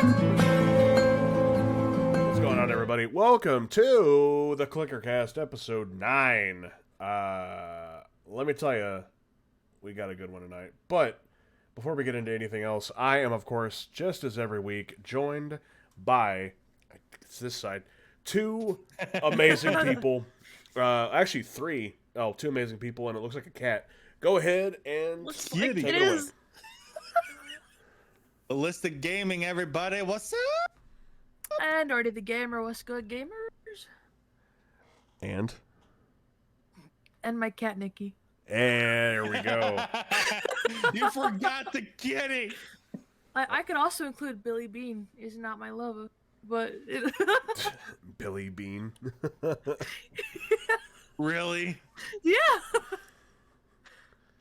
What's going on, everybody? Welcome to the ClickerCast episode 9. Let me tell you, we got a good one tonight. But before we get into anything else, I am, of course, just as every week, joined by, it's this side, two amazing people. Actually, three. Oh, two amazing people, and it looks like a cat. Go ahead and take it away. Ballistic Gaming, everybody. What's up? And Artie the Gamer, what's good, gamers? And my cat, Nikki. there we go. You forgot the kitty. I could also include Billy Bean. Is not my lover, but... Billy Bean. Really? Yeah!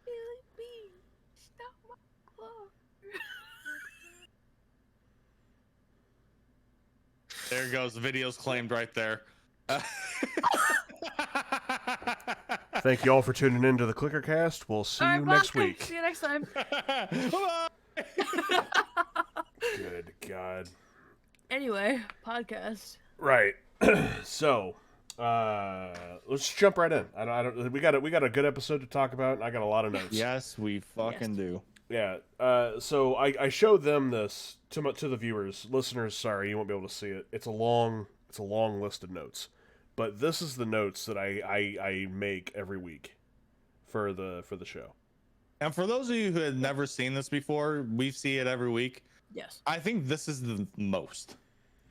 Billy Bean, stop my lover. There goes. The video's claimed right there. Thank you all for tuning in to the ClickerCast. We'll see you next week. See you next time. Good God. Anyway, podcast. Right. So, let's jump right in. We got a good episode to talk about, and I got a lot of notes. Yes, we fucking do. Yeah. So I showed them this to the viewers, listeners. Sorry, you won't be able to see it. It's a long list of notes, but this is the notes that I make every week for the show. And for those of you who had never seen this before, we see it every week. Yes. I think this is the most.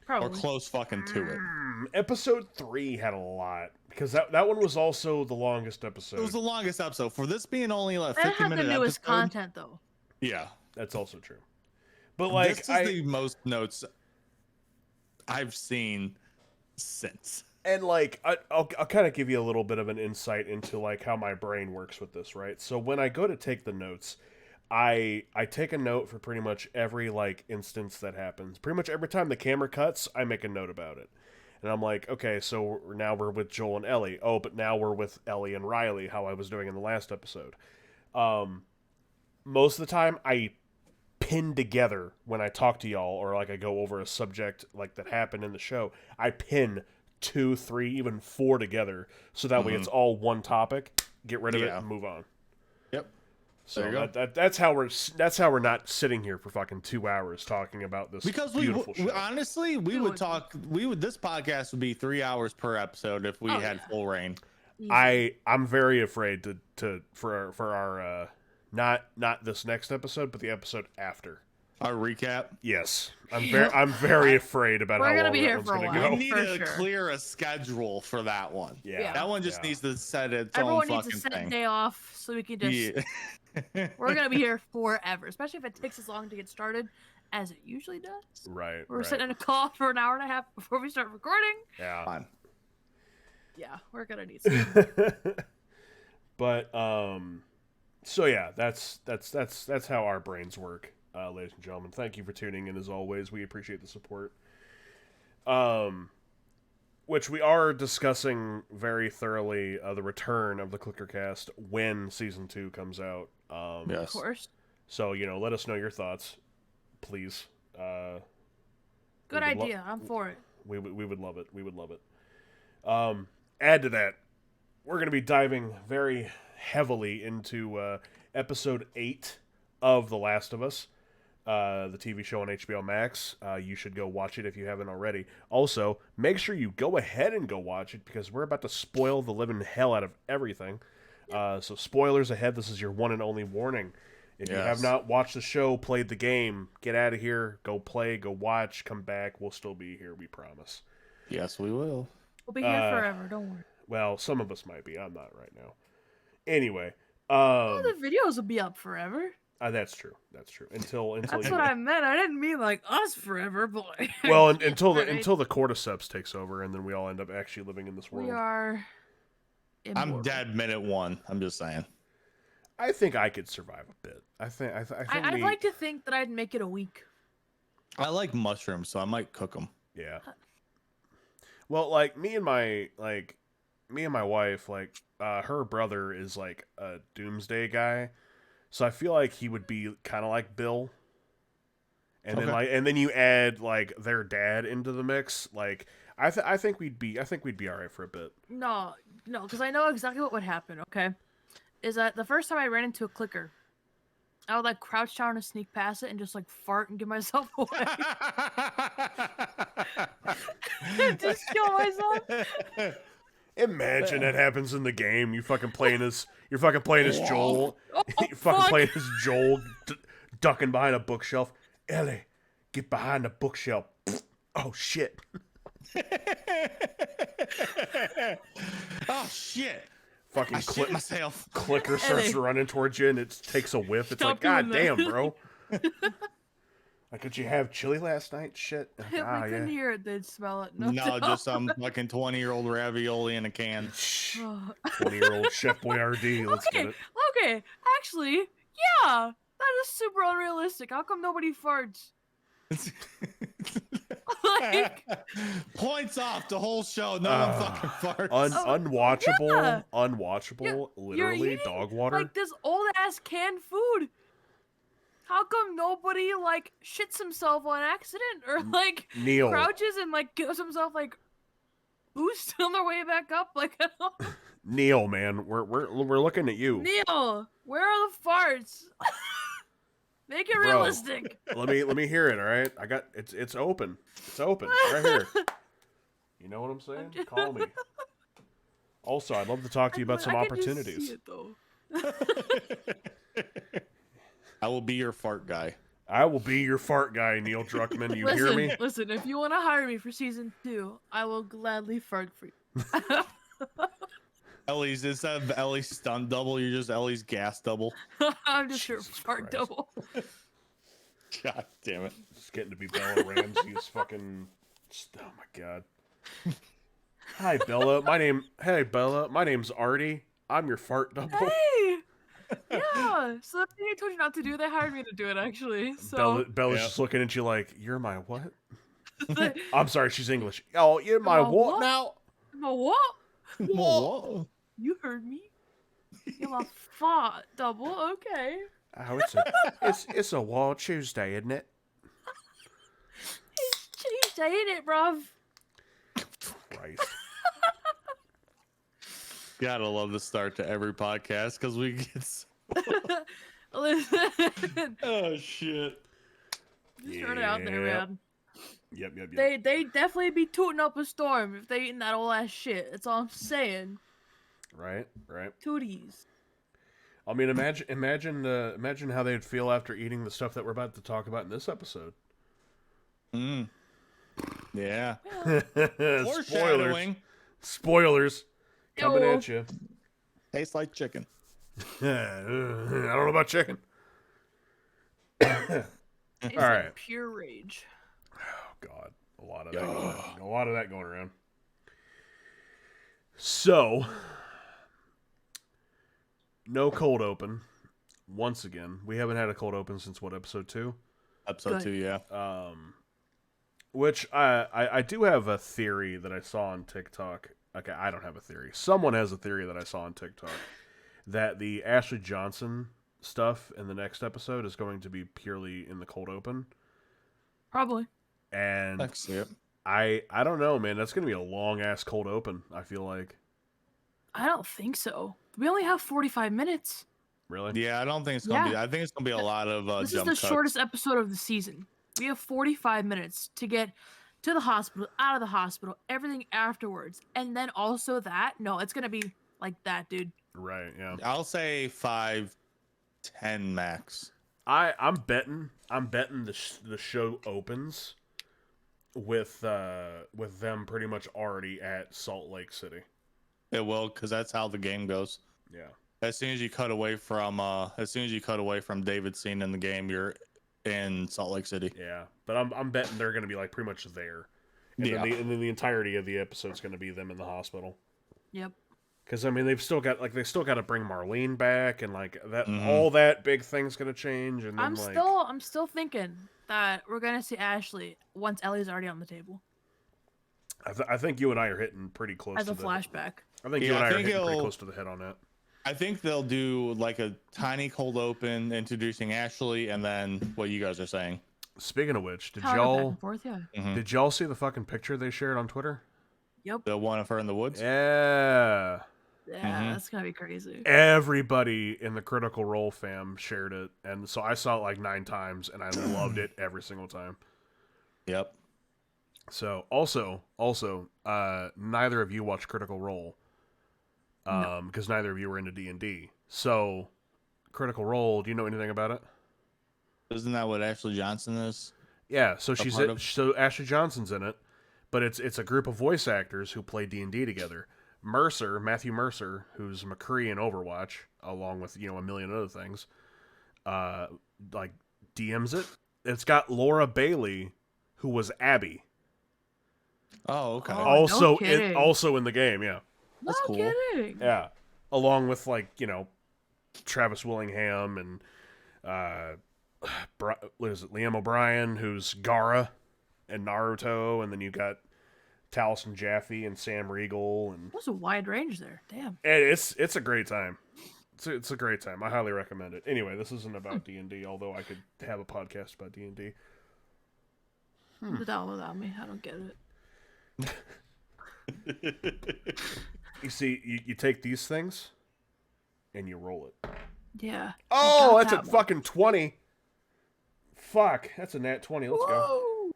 Probably. Or close fucking to it. Episode 3 had a lot, because that one was also the longest episode. It was the longest episode. For this being only like That 50 had minute the newest episode, content, though. Yeah. That's also true. But like, this is the most notes I've seen since. And like, I'll kind of give you a little bit of an insight into like how my brain works with this, right? So when I go to take the notes, I take a note for pretty much every like instance that happens. Pretty much every time the camera cuts, I make a note about it. And I'm like, okay, so now we're with Joel and Ellie. Oh, but now we're with Ellie and Riley, how I was doing in the last episode. Most of the time, I pin together when I talk to y'all, or like I go over a subject like that happened in the show. I pin 2, 3, even 4 together, so that way it's all one topic. Get rid of it and move on. Yep. So There you go. that's how we're not sitting here for fucking 2 hours talking about this Because beautiful show. honestly, this podcast would be 3 hours per episode if we had full reign. Easy. I'm very afraid for our not this next episode, but the episode after. Our recap. Yes, I'm very afraid about We're how gonna long be that here one's for a gonna while. go. We need For to sure. clear a schedule for that one. Yeah, That one just needs to set its Everyone own needs fucking a set thing. day off so we can just... We're going to be here forever, especially if it takes as long to get started as it usually does. Right. We're sitting in a call for an hour and a half before we start recording. Yeah. Fine. Yeah, we're going to need some. But so yeah, that's how our brains work, ladies and gentlemen. Thank you for tuning in as always. We appreciate the support. Which we are discussing very thoroughly the return of the ClickerCast when season 2 comes out. Yes. Of course. So let us know your thoughts, please. Good idea. I'm for it. We would love it. We would love it. Add to that, we're going to be diving very heavily into episode 8 of The Last of Us, the TV show on HBO Max. You should go watch it if you haven't already. Also, make sure you go ahead and go watch it, because we're about to spoil the living hell out of everything. So spoilers ahead. This is your one and only warning. If you have not watched the show, played the game, get out of here, go play, go watch, come back. We'll still be here, we promise. Yes, we will. We'll be here forever. Don't worry. Well, some of us might be. I'm not right now. Anyway, Oh, the videos will be up forever. that's true. That's true. Until That's you, what I meant. I didn't mean like us forever, but like, well, until the Right. cordyceps takes over, and then we all end up actually living in this world. we are. I'm immortal. dead minute 1. I'm just saying. I think I could survive a bit. I think I'd like to think that I'd make it a week. I like mushrooms, so I might cook them. Yeah. Well, like me and my wife, like her brother is like a doomsday guy, so I feel like he would be kind of like Bill. and then you add like their dad into the mix. Like I think we'd be all right for a bit. No, because I know exactly what would happen. Okay, is that the first time I ran into a clicker, I would like crouch down and sneak past it and just like fart and give myself away. Just kill myself. Imagine that happens in the game. You're fucking playing as Joel. Oh, You're fucking playing as Joel, ducking behind a bookshelf. Ellie, get behind the bookshelf. Oh shit. Oh shit. Fucking myself. Clicker starts running towards you and it takes a whiff. It's Stop like, God doing that. damn, bro. Like, did you have chili last night? Shit. If we couldn't hear it, they'd smell it. No, just some fucking 20-year-old ravioli in a can. 20-year-old Chef Boyardee. Let's get it. Okay. Actually, yeah. That is super unrealistic. How come nobody farts? Like, points off the whole show. No one fucking farts. Unwatchable. Yeah. Unwatchable. You're Literally eating, dog water. like this old ass canned food. How come nobody like shits himself on accident or like Neil. crouches and like gives himself like boost on their way back up? Like Neil, man, we're looking at you. Neil, where are the farts? Make it realistic. Let me hear it. All right, I got it's open. It's open right here. You know what I'm saying? Call me. Also, I'd love to talk to you about some opportunities. Just see it, though. I will be your fart guy. I will be your fart guy, Neil Druckmann. You hear me? Listen, if you want to hire me for season 2, I will gladly fart for you. Ellie's, instead of Ellie's stunt double, you're just Ellie's gas double. I'm just your Jesus fart Christ. double. God damn it. It's getting to be Bella Ramsey's fucking. Oh my god. Hi Bella. Hey Bella. My name's Artie. I'm your fart double. Hey. Yeah. So the thing I told you not to do, they hired me to do it actually. So Bella's just looking at you like, you're my what? I'm sorry, she's English. Oh, you're my what now? My what? Whoa. You heard me. You're my fart double. Okay. Oh, it's a Wild Tuesday, isn't it? It's Tuesday, ain't it, bruv? Christ. Gotta love the start to every podcast because we get so... Listen. Oh shit. Just turn it out there, man. Yep. They definitely be tooting up a storm if they eating that old ass shit. That's all I'm saying. Right. Tooties. I mean, imagine how they'd feel after eating the stuff that we're about to talk about in this episode. Yeah. Spoilers. Spoilers. Coming at you. Tastes like chicken. I don't know about chicken. It's all right. like pure rage. Oh God, a lot of that going around. So, no cold open. Once again, we haven't had a cold open since what, episode 2? Episode 2, yeah. Which I do have a theory that I saw on TikTok. Okay, I don't have a theory. Someone has a theory that I saw on TikTok that the Ashley Johnson stuff in the next episode is going to be purely in the cold open. Probably. And I can see it. I don't know, man. That's going to be a long ass cold open, I feel like. I don't think so. We only have 45 minutes. Really? Yeah, I don't think it's gonna be. I think it's gonna be a lot of This is jump the cuts. shortest episode of the season. We have 45 minutes to get to the hospital, out of the hospital, everything afterwards, and then also that. No, it's gonna be like that, dude. Right, yeah. I'll say 5, 10 max. I'm betting the show opens with them pretty much already at Salt Lake City. It will, because that's how the game goes. Yeah. As soon as you cut away from David's scene in the game, you're in Salt Lake City. Yeah, but I'm betting they're going to be like pretty much there, and Yeah. then the entirety of the episode's going to be them in the hospital. Yep. Because I mean they've still got to bring Marlene back, and like that all that big thing's going to change. And then, I'm still thinking that we're gonna see Ashley once Ellie's already on the table I think you and I are hitting pretty close as to a flashback. I think you and I are hitting pretty close to the head on that. I think they'll do like a tiny cold open introducing Ashley, and then what you guys are saying. Speaking of which, Kind of back and forth, yeah. did y'all see the fucking picture they shared on Twitter? Yep. The one of her in the woods. Yeah. Yeah, that's gonna be crazy. Everybody in the Critical Role fam shared it, and so I saw it like 9 times, and I loved it every single time. Yep. So also, neither of you watch Critical Role, because neither of you were into D&D. So, Critical Role, do you know anything about it? Isn't that what Ashley Johnson is? Yeah, so so Ashley Johnson's in it, but it's a group of voice actors who play D&D together. Matthew Mercer, who's McCree in Overwatch, along with a million other things, like DMs it. It's got Laura Bailey, who was Abby. Oh, okay. Oh, no kidding. Also in the game, yeah. No That's cool. kidding. Yeah, along with Travis Willingham and what is it, Liam O'Brien, who's Gaara and Naruto, and then you got Taliesin Jaffe and Sam Riegel, and That's a wide range there. Damn. it's a great time. It's a great time. I highly recommend it. Anyway, this isn't about D&D, although I could have a podcast about D&D. The down without me. I don't get it. You see, you take these things and you roll it. Yeah. Oh, I that's got a that one. fucking 20. Fuck, that's a nat 20. Let's go. Whoa!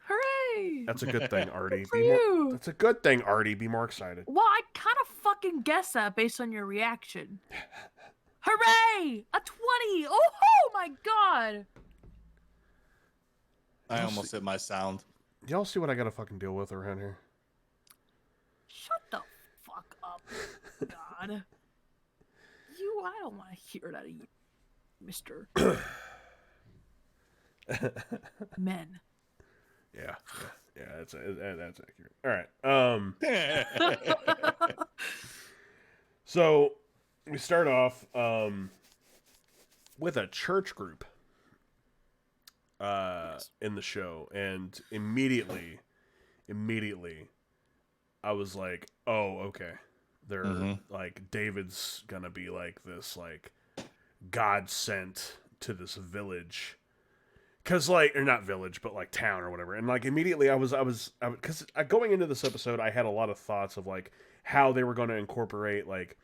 Hooray! That's a good thing, Artie. for you. That's a good thing, Artie. Be more excited. Well, I kind of fucking guessed that based on your reaction. Hooray! A 20! Oh my god! I almost hit my sound. Y'all see what I gotta fucking deal with around here? Shut the fuck up, God. I don't want to hear that of you, Mr. Men. Yeah, that's accurate. All right. So we start off with a church group in the show, and immediately I was like, oh, okay. They're like, David's gonna be like this, like, God sent to this village, cause like, or not village, but like town or whatever. And like immediately I was because going into this episode, I had a lot of thoughts of like how they were going to incorporate, like,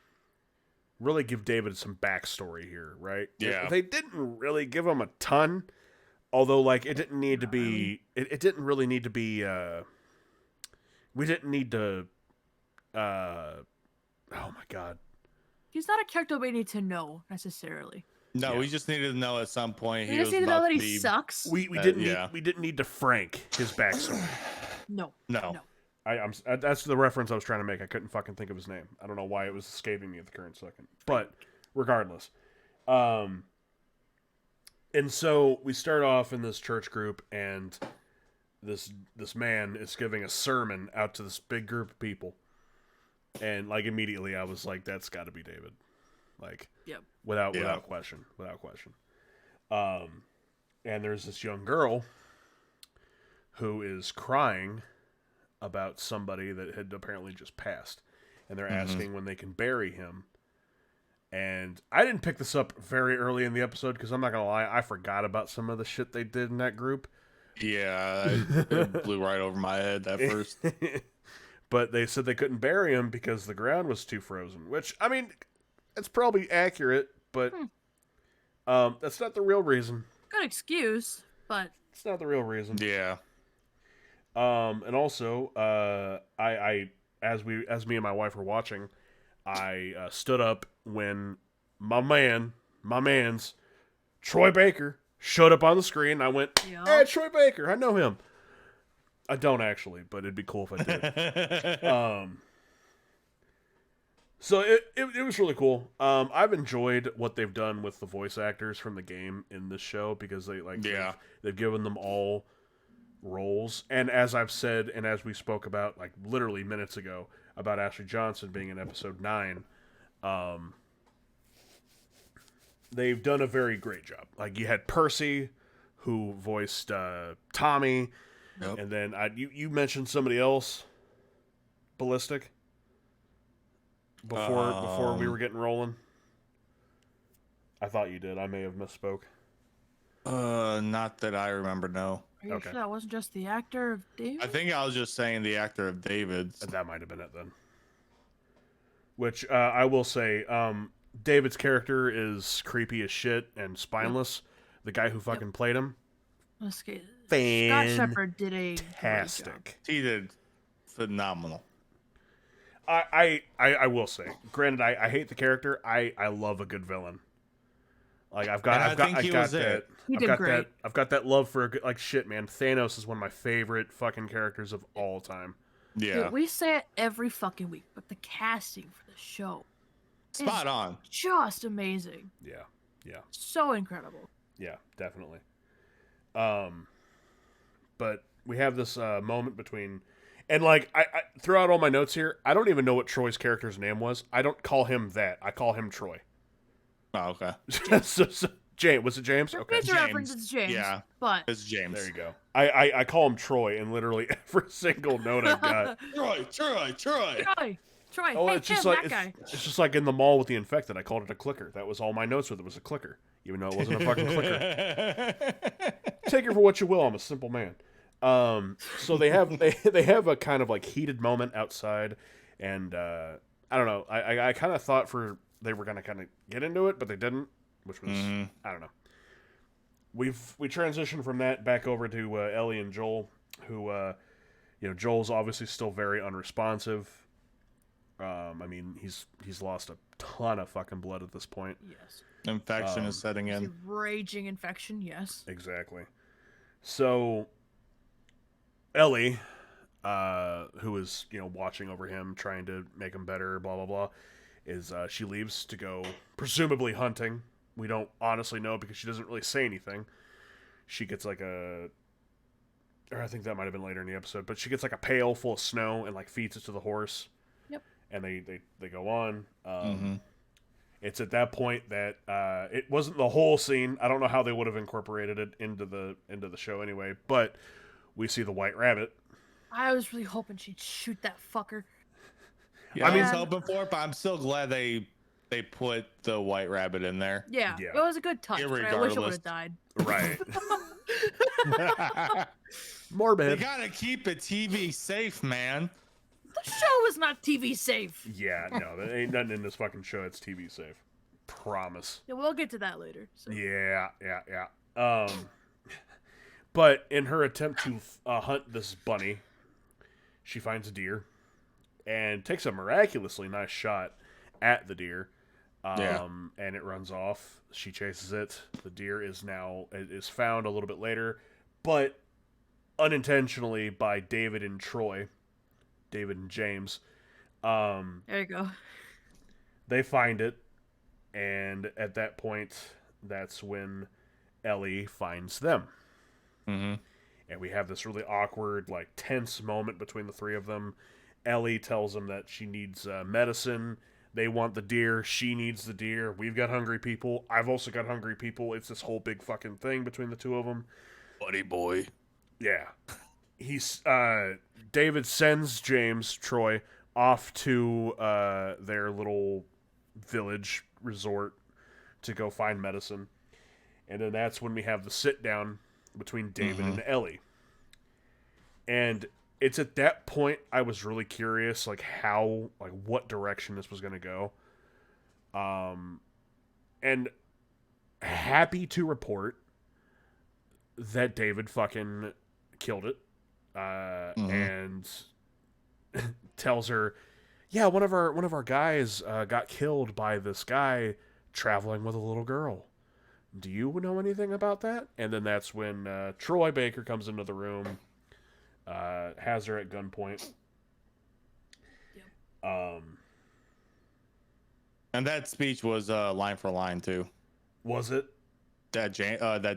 really give David some backstory here, right? Yeah. They didn't really give him a ton, although like it didn't need to be. It didn't really need to be. We didn't need to. Oh my god. He's not a character we need to know necessarily. No, Yeah. we just needed to know at some point We he just was need to know about that to he be. sucks. We didn't need to Frank his backstory. No. No. That's the reference I was trying to make. I couldn't fucking think of his name. I don't know why it was escaping me at the current second. But regardless, and so we start off in this church group, and this man is giving a sermon out to this big group of people, and like immediately I was like, that's got to be David, like, Yep. without question. And there's this young girl who is crying about somebody that had apparently just passed, and they're asking when they can bury him. And I didn't pick this up very early in the episode because I'm not gonna lie, I forgot about some of the shit they did in that group. Yeah, it blew right over my head at first. But they said they couldn't bury him because the ground was too frozen, which, I mean, it's probably accurate, but that's not the real reason. Good excuse, but It's not the real reason. Yeah. And also, I as me and my wife were watching, I stood up when my man's Troy Baker showed up on the screen. I went, Yup. "Hey, Troy Baker, I know him." I don't actually, but it'd be cool if I did. So it was really cool. I've enjoyed what they've done with the voice actors from the game in this show because they've given them all roles. And as I've said, and as we spoke about like literally minutes ago about Ashley Johnson being in episode 9, they've done a very great job. Like, you had Percy, who voiced Tommy, and then you mentioned somebody else, Ballistic, before we were getting rolling. I thought you did. I may have misspoke. Not that I remember. No, Are you Okay. sure that wasn't just the actor of David? I think I was just saying the actor of David's. That might have been it then. Which I will say, David's character is creepy as shit and spineless. The guy who fucking played him, Scott Shepherd did a great job. fantastic. He did phenomenal. I will say, granted, I hate the character. I love a good villain. Like I've got that. He did great. I've got that love for a good, like shit, man. Thanos is one of my favorite fucking characters of all time. Yeah, Dude, we say it every fucking week, but the casting for the show spot is on. just amazing. Yeah, So incredible. yeah, definitely. But we have this moment between, and like I throughout all my notes here, I don't even know what Troy's character's name was. I don't call him that. I call him Troy. Oh, okay. so, James, was it James? Okay. Major reference, it's James. Yeah, But it's James. There you go. I call him Troy in literally every single note I've got. Troy. Troy. Oh, Hey, it's just him, like that guy. it's just like in the mall with the infected. I called it a clicker. That was all my notes with it was a clicker, even though it wasn't a fucking clicker. Take it for what you will. I'm a simple man. So they have a kind of like heated moment outside, and I don't know. I kind of thought they were gonna kind of get into it, but they didn't, which was I don't know. We transitioned from that back over to Ellie and Joel, who Joel's obviously still very unresponsive. I mean, he's lost a ton of fucking blood at this point. Yes. Infection is setting It's in. a raging infection, yes. Exactly. So Ellie, who is watching over him, trying to make him better, blah blah blah, is she leaves to go presumably hunting. We don't honestly know because she doesn't really say anything. She gets like or I think that might have been later in the episode, but she gets like a pail full of snow and like feeds it to the horse. Yep. And they go on. It's at that point that it wasn't the whole scene. I don't know how they would have incorporated it into the show anyway, but we see the white rabbit. I was really hoping she'd shoot that fucker. Yeah, I was hoping for it, but I'm still glad they put the white rabbit in there. Yeah. It was a good touch, but I wish it would have died. Right. Morbid. You gotta keep a TV safe, man. The show is not TV safe. Yeah, no, there ain't nothing in this fucking show that's TV safe. Promise. Yeah, we'll get to that later. So. Yeah. But in her attempt to hunt this bunny, she finds a deer and takes a miraculously nice shot at the deer. And it runs off. She chases it. The deer is found a little bit later, but unintentionally by David and James. There you go. They find it, and at that point, that's when Ellie finds them. Mm-hmm. And we have this really awkward, like, tense moment between the three of them. Ellie tells them that she needs medicine. They want the deer. She needs the deer. We've got hungry people. I've also got hungry people. It's this whole big fucking thing between the two of them. Buddy boy. Yeah. David sends Troy, off to their little village resort to go find medicine. And then that's when we have the sit down between David and Ellie. And it's at that point I was really curious, like what direction this was going to go. And happy to report that David fucking killed it. And tells her, yeah, one of our guys got killed by this guy traveling with a little girl. Do you know anything about that? And then that's when Troy Baker comes into the room, has her at gunpoint. Yep. And that speech was line for line too. Was it? That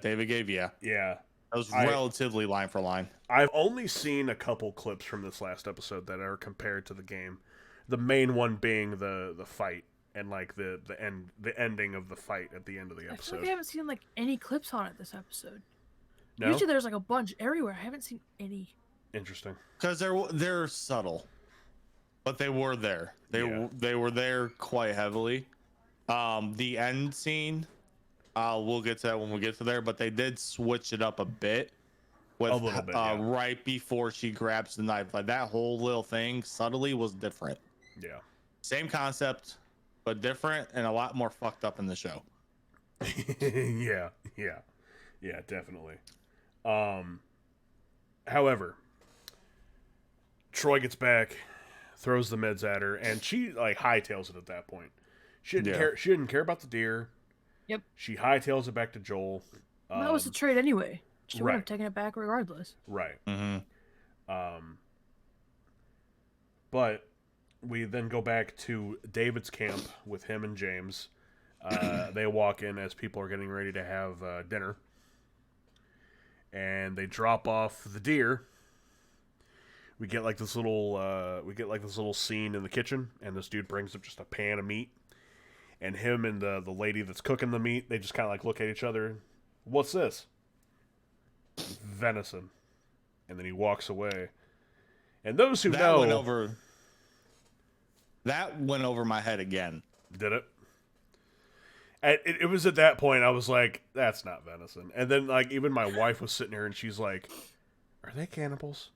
David gave, yeah. Yeah. That was relatively line for line. I've only seen a couple clips from this last episode that are compared to the game. The main one being the fight and like the ending of the fight at the end of the episode. I feel like I haven't seen like any clips on it this episode. No? Usually there's like a bunch everywhere. I haven't seen any. Interesting. Because they're subtle, but they were there. They were there quite heavily. The end scene, We'll get to that when we get to there, but they did switch it up a bit with little bit, yeah. right before she grabs the knife. Like that whole little thing subtly was different. Yeah. Same concept, but different and a lot more fucked up in the show. Yeah, definitely. However, Troy gets back, throws the meds at her, and she like hightails it at that point. She didn't care. She didn't care about the deer. Yep. She hightails it back to Joel. That was a trade anyway. She would right. have taken it back regardless. Right. Mm-hmm. But we then go back to David's camp with him and James. They walk in as people are getting ready to have dinner, and they drop off the deer. We get like this little scene in the kitchen, and this dude brings up just a pan of meat, and him and the lady that's cooking the meat, they just kind of like look at each other. What's this? Venison. And then he walks away. And those who know, that went over my head again. Did it? And it was at that point I was like, that's not venison. And then like even my wife was sitting here and she's like, are they cannibals?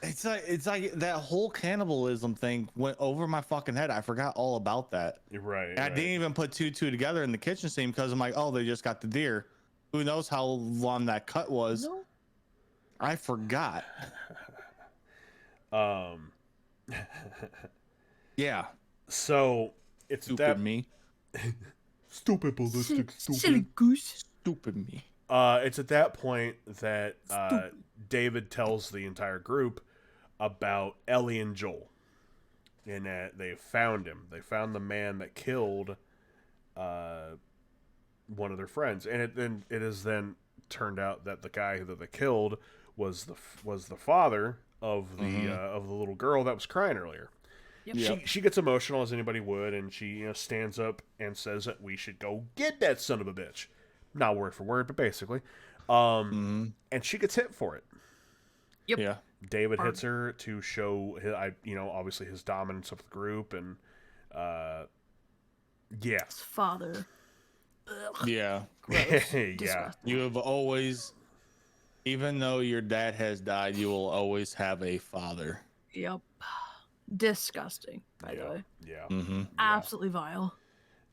It's like that whole cannibalism thing went over my fucking head. I forgot all about that. Right. And I didn't even put two together in the kitchen scene because I'm like, oh, they just got the deer. Who knows how long that cut was? No. I forgot. Yeah. So it's Stupid that me. Stupid ballistic. Silly goose. Stupid me. It's at that point that David tells the entire group about Ellie and Joel, and that they found him. They found the man that killed one of their friends, and it has then turned out that the guy that they killed was the father of the little girl that was crying earlier. Yep. She gets emotional as anybody would, and she stands up and says that we should go get that son of a bitch. Not word for word, but basically. And she gets hit for it. Yep. Yeah. David hits her to show his, obviously his dominance of the group, and yeah. His father. Ugh. Yeah. Yeah. You have always, even though your dad has died, you will always have a father. Yep. Disgusting, by the way. Yeah. Mm-hmm. Absolutely vile.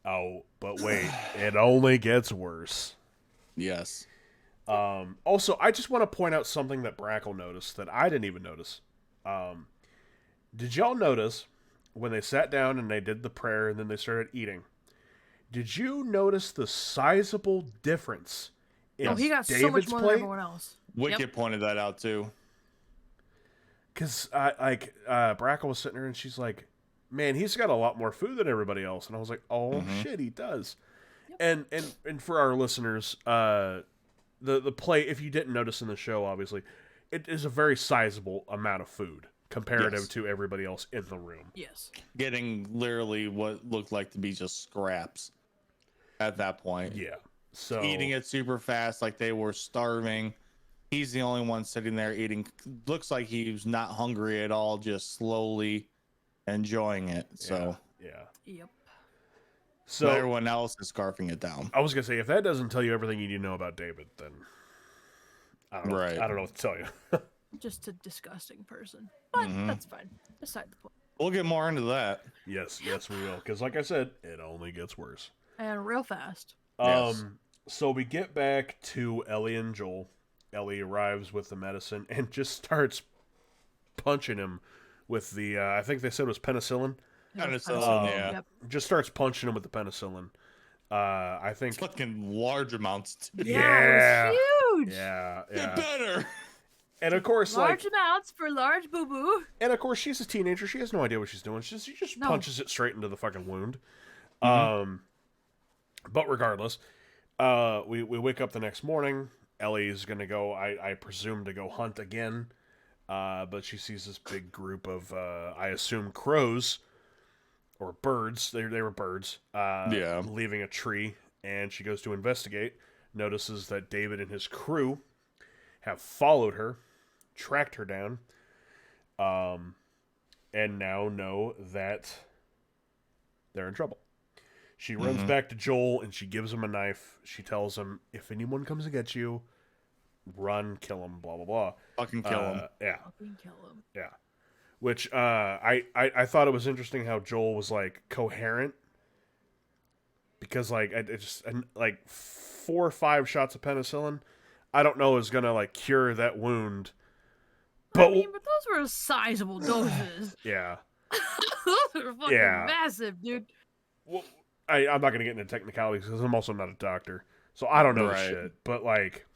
Oh, but wait, it only gets worse. Yes. Also, I just want to point out something that Brackle noticed that I didn't even notice. Did y'all notice when they sat down and they did the prayer and then they started eating? Did you notice the sizable difference in he got David's so much more plate? than everyone else. Wicked pointed that out too. Because Brackle was sitting there and she's like, man, he's got a lot more food than everybody else. And I was like, oh shit, he does. Yep. And for our listeners, the plate, if you didn't notice in the show, obviously, it is a very sizable amount of food comparative to everybody else in the room. Yes. Getting literally what looked like to be just scraps at that point. Yeah. So eating it super fast, like they were starving. He's the only one sitting there eating. Looks like he's not hungry at all, just slowly enjoying it. So yeah. Yep. So but everyone else is scarfing it down. I was gonna say, if that doesn't tell you everything you need to know about David, then I don't know. Right. I don't know what to tell you. Just a disgusting person. But that's fine. Beside the point. We'll get more into that. yes, we will. Because like I said, it only gets worse. And real fast. Yes. So we get back to Ellie and Joel. Ellie arrives with the medicine and just starts punching him with the, I think they said it was penicillin. Penicillin, yeah. Yep. Just starts punching him with the penicillin. I think. Fucking large amounts too. Yeah, it was huge. Yeah. Get better. And of course, Large amounts for large boo boo. And of course, she's a teenager. She has no idea what she's doing. She just No. punches it straight into the fucking wound. But regardless, we wake up the next morning. Ellie's gonna go, I presume, to go hunt again. But she sees this big group of, I assume, crows or birds. They were birds. Leaving a tree, and she goes to investigate. Notices that David and his crew have followed her, tracked her down, and now know that they're in trouble. She runs Mhm. back to Joel and she gives him a knife. She tells him, if anyone comes to get you, run, kill him, blah, blah, blah. Fucking kill him. Yeah, Fucking kill him. yeah. Which I thought it was interesting how Joel was like coherent because like it just like 4 or 5 shots of penicillin, I don't know is gonna like cure that wound. I mean, but those were sizable doses. Yeah, Those are fucking Yeah. massive, dude. well, I'm not gonna get into technicalities because I'm also not a doctor, so I don't know the Right. shit. But like,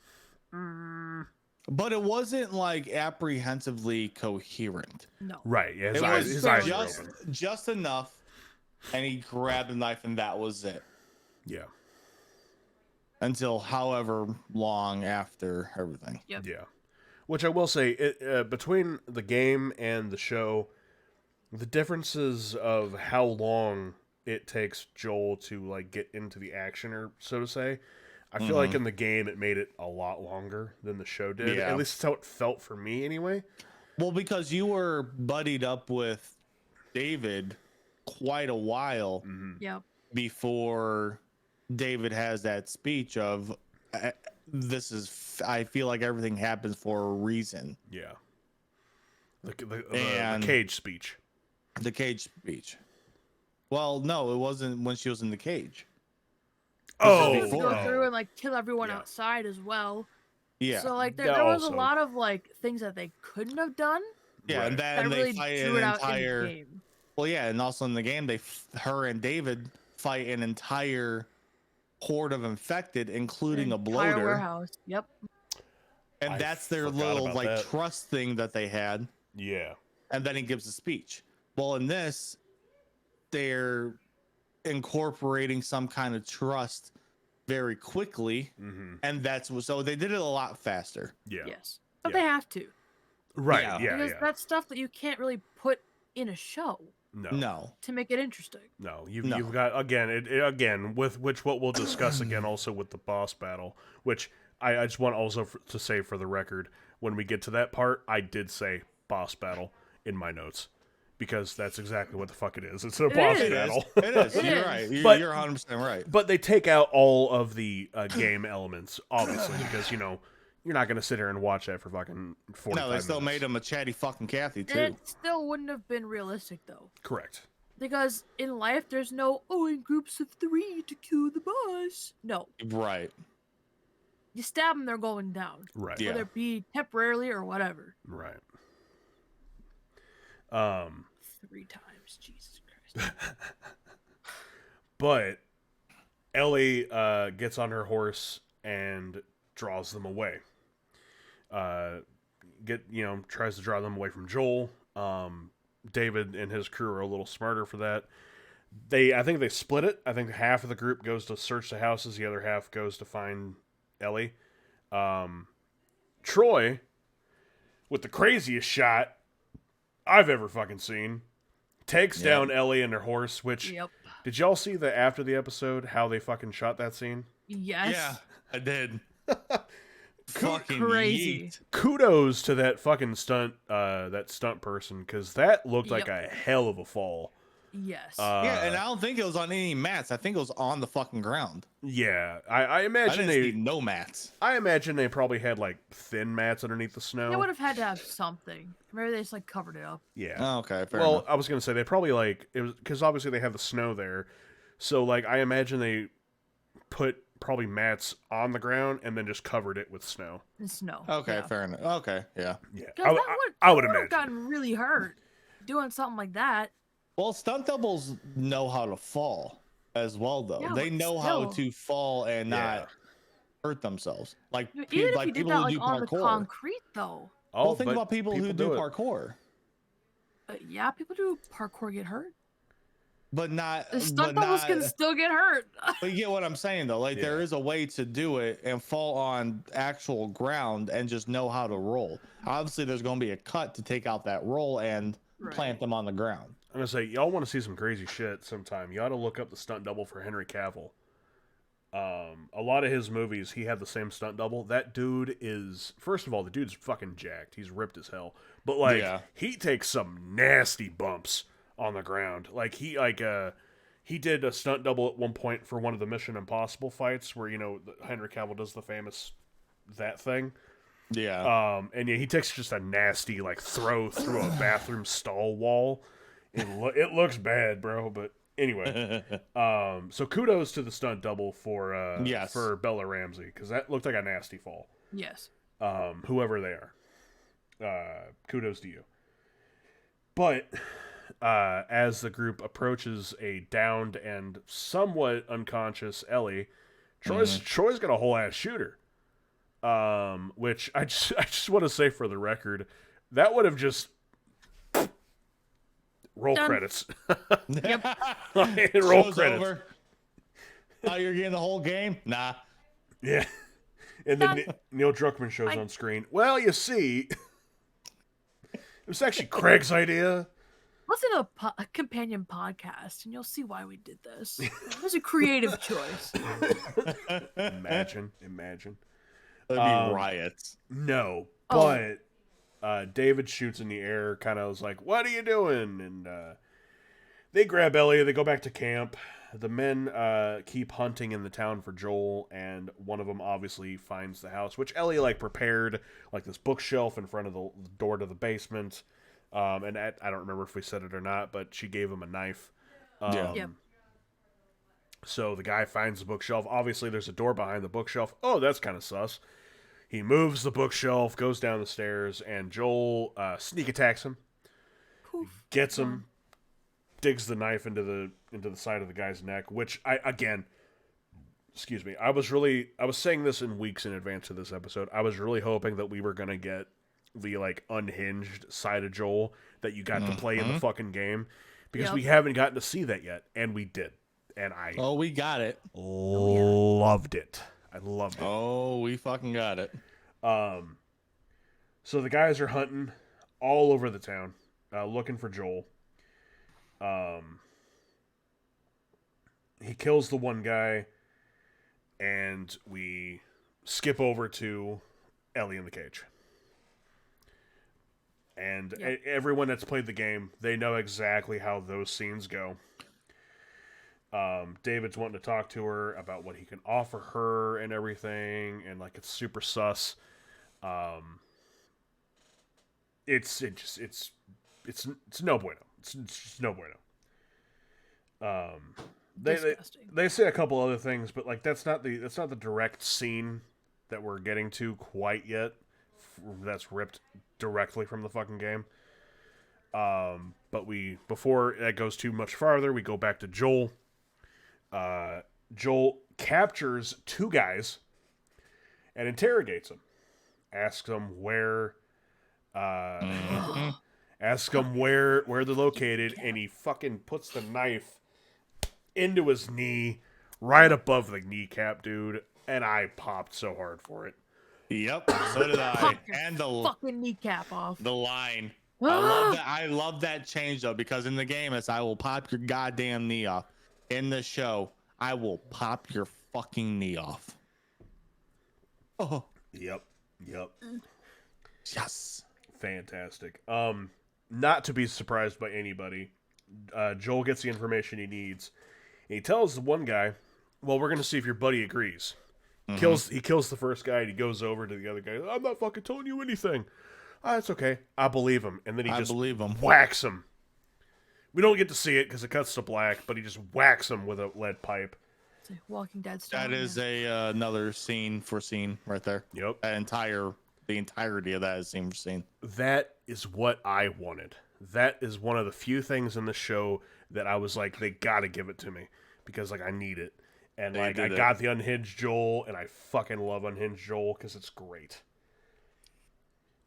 But it wasn't like apprehensively coherent. No. right? Yeah, his It eyes, was his eyes were just open. just enough, and he grabbed the knife, and that was it. Yeah, Until however long after everything. Yep. yeah. Which I will say, between the game and the show, the differences of how long it takes Joel to like get into the action, or so to say, I feel like in the game it made it a lot longer than the show did. Yeah. At least that's how it felt for me, anyway. Well, because you were buddied up with David quite a while Yep. before David has that speech of, "This is. I feel like everything happens for a reason." Yeah. The And- cage speech. The cage speech. Well, no, it wasn't when she was in the cage. Oh, They have to before- go through and like kill everyone Yeah. outside as well. Yeah, So like there, That there was also- a lot of like things that they couldn't have done yeah, Right. and that then really they fight drew an it out in entire. the game. Well, yeah, and also in the game, her and David fight an entire horde of infected, including a Entire bloater, warehouse. Yep. and I that's their forgot little about like that. trust thing that they had. Yeah. And then he gives a speech. Well, in this, they're incorporating some kind of trust very quickly, Mm-hmm. and so they did it a lot faster. Yeah. Yes. But Yeah. they have to. Right. Yeah. Yeah. Because Yeah. that's stuff that you can't really put in a show No. No, to make it interesting. No, No. you've got again again with which what we'll discuss again also with the boss battle, which I just want also to say for the record, when we get to that part, I did say boss battle in my notes because that's exactly what the fuck it is. It's a boss is. battle. It is. It You're is. right. But- You're 100% right. But they take out all of the game elements, obviously, because you're not going to sit here and watch that for fucking 45 No, they still minutes. made him a chatty fucking Kathy And too. it still wouldn't have been realistic though. Correct. Because in life there's no in groups of 3 to kill the boss. No. Right. You stab them, they're going down. Right. Yeah. Whether it be temporarily or whatever. Right. 3 times. Jesus Christ. But Ellie gets on her horse and draws them away. Tries to draw them away from Joel. David and his crew are a little smarter for that. I think they split it. I think half of the group goes to search the houses, the other half goes to find Ellie. Troy, with the craziest shot I've ever fucking seen, takes Yeah. down Ellie and her horse, which... Yep. Did y'all see the after the episode how they fucking shot that scene? Yes. Yeah, I did. Fucking Crazy. yeet. Kudos to that fucking stunt person, because that looked like Yep. a hell of a fall. Yes. Yeah, and I don't think it was on any mats. I think it was on the fucking ground. Yeah, I I imagine didn't see they. no mats. I imagine they probably had like thin mats underneath the snow. They would have had to have something. Maybe they just like covered it up. Yeah. Oh, okay, fair Well, enough. I was gonna say they probably like it was because obviously they have the snow there, so like I imagine they put probably mats on the ground and then just covered it with snow. And snow. Okay, Yeah. fair enough. Okay, yeah. Yeah, 'Cause I would would have imagine. gotten really hurt doing something like that. Well, stunt doubles know how to fall as well, though. Yeah, they but know how still. to fall and Yeah. not hurt themselves. Like, Even pe- if like you did people that who like do on the parkour. concrete though. Oh, Well, think but about people who do it. parkour, Yeah, people do parkour get hurt. but not. The But, stunt doubles not can still get hurt. but you get what I'm saying, though. Like, there Yeah. is a way to do it and fall on actual ground and just know how to roll. Obviously, there's going to be a cut to take out that roll and Right. plant them on the ground. I'm gonna say y'all want to see some crazy shit sometime. You ought to look up the stunt double for Henry Cavill. A lot of his movies, he had the same stunt double. That dude is, first of all, the dude's fucking jacked. He's ripped as hell. But like, Yeah. he takes some nasty bumps on the ground. Like he did a stunt double at one point for one of the Mission Impossible fights where, Henry Cavill does the famous that thing. Yeah. And yeah, he takes just a nasty like throw through a bathroom stall wall. It looks bad, bro. But anyway, so kudos to the stunt double for Yes. for Bella Ramsey, because that looked like a nasty fall. Yes. Whoever they are, kudos to you. But as the group approaches a downed and somewhat unconscious Ellie, Troy's got a whole ass shooter. Which I just want to say for the record, that would have just roll Done. credits. Yep. Roll Show's credits. over. Oh, you're getting the whole game? Nah. Yeah. And then Neil Druckmann shows on screen. Well, you see, it was actually Craig's idea. Listen to a companion podcast, and you'll see why we did this. It was a creative choice. Imagine. That'd be riots. No, Oh. but David shoots in the air, kind of was like, "What are you doing?" And they grab Ellie. They go back to camp. The men keep hunting in the town for Joel, and one of them obviously finds the house, which Ellie prepared this bookshelf in front of the door to the basement. And I don't remember if we said it or not, but she gave him a knife. Yep. So the guy finds the bookshelf. Obviously, there's a door behind the bookshelf. Oh, that's kind of sus. He moves the bookshelf, goes down the stairs, and Joel sneak attacks him. Poof. Gets him, digs the knife into the side of the guy's neck. Which excuse me. I was saying this in weeks in advance of this episode. I was really hoping that we were gonna get the unhinged side of Joel that you got to play in the fucking game, because we haven't gotten to see that yet, and we did. And we got it. Loved it. I loved it. Oh, we fucking got it. So the guys are hunting all over the town, looking for Joel. He kills the one guy, and we skip over to Ellie in the cage. And everyone that's played the game, they know exactly how those scenes go. David's wanting to talk to her about what he can offer her and everything, and it's super sus. It's no bueno. It's just no bueno. They say a couple other things, but that's not the direct scene that we're getting to quite yet. That's ripped directly from the fucking game. But before that goes too much farther, we go back to Joel. Joel captures two guys and interrogates them. Asks them where they're located, and he fucking puts the knife into his knee, right above the kneecap, dude. And I popped so hard for it. Yep, so did I. And the fucking kneecap off. The line. I love that change though, because in the game it's "I will pop your goddamn knee off." In the show, "I will pop your fucking knee off." Oh. Yep. Yes. Fantastic. Not to be surprised by anybody, Joel gets the information he needs. And he tells the one guy, "Well, we're gonna see if your buddy agrees." He kills the first guy, and he goes over to the other guy. "I'm not fucking telling you anything." It's okay. I believe him. And then he just whacks him. We don't get to see it because it cuts to black, but he just whacks him with a lead pipe. It's a Walking Dead style. That is another scene right there. Yep. The entirety of that is scene for scene. That is what I wanted. That is one of the few things in the show that I was like, they gotta give it to me, because I need it. And I got the unhinged Joel, and I fucking love unhinged Joel because it's great.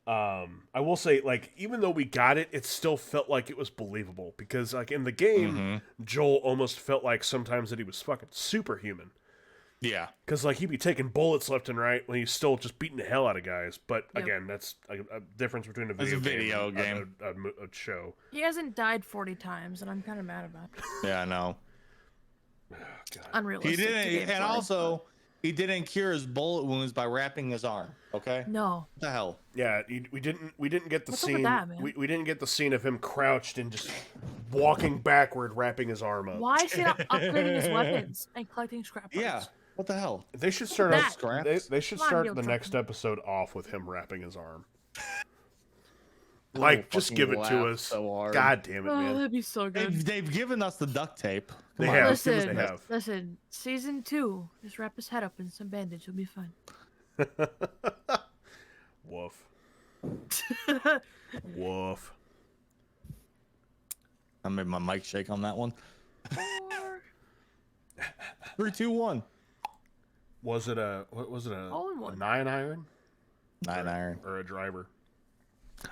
I will say, even though we got it, it still felt like it was believable, because in the game, Joel almost felt like sometimes that he was fucking superhuman. Yeah, because he'd be taking bullets left and right when he's still just beating the hell out of guys. But again, that's a difference between a video game and a show. He hasn't died 40 times, and I'm kind of mad about it. Yeah, I know. God. Unrealistic. He didn't, and also He didn't cure his bullet wounds by wrapping his arm. Okay. No. What the hell? Yeah, we didn't get the What's up with scene. that, man? We didn't get the scene of him crouched and just walking backward, wrapping his arm up. Why is he not upgrading his weapons and collecting scrap parts? Yeah. What the hell? They should start that? off. Scraps? They should Come on, start Neil the next Druckmann. episode off with him wrapping his arm. Like, just give it to us. So hard. God damn it, Oh, man. that'd be so good. They've given us the duct tape. They Come on, have. let's give us They the- have. Listen, season 2, just wrap his head up in some bandage. It'll be fine. Woof. Woof. I made my mic shake on that one. Or 3, 2, 1. Was it a what was it All in a one. 9-iron 9-iron. or a driver?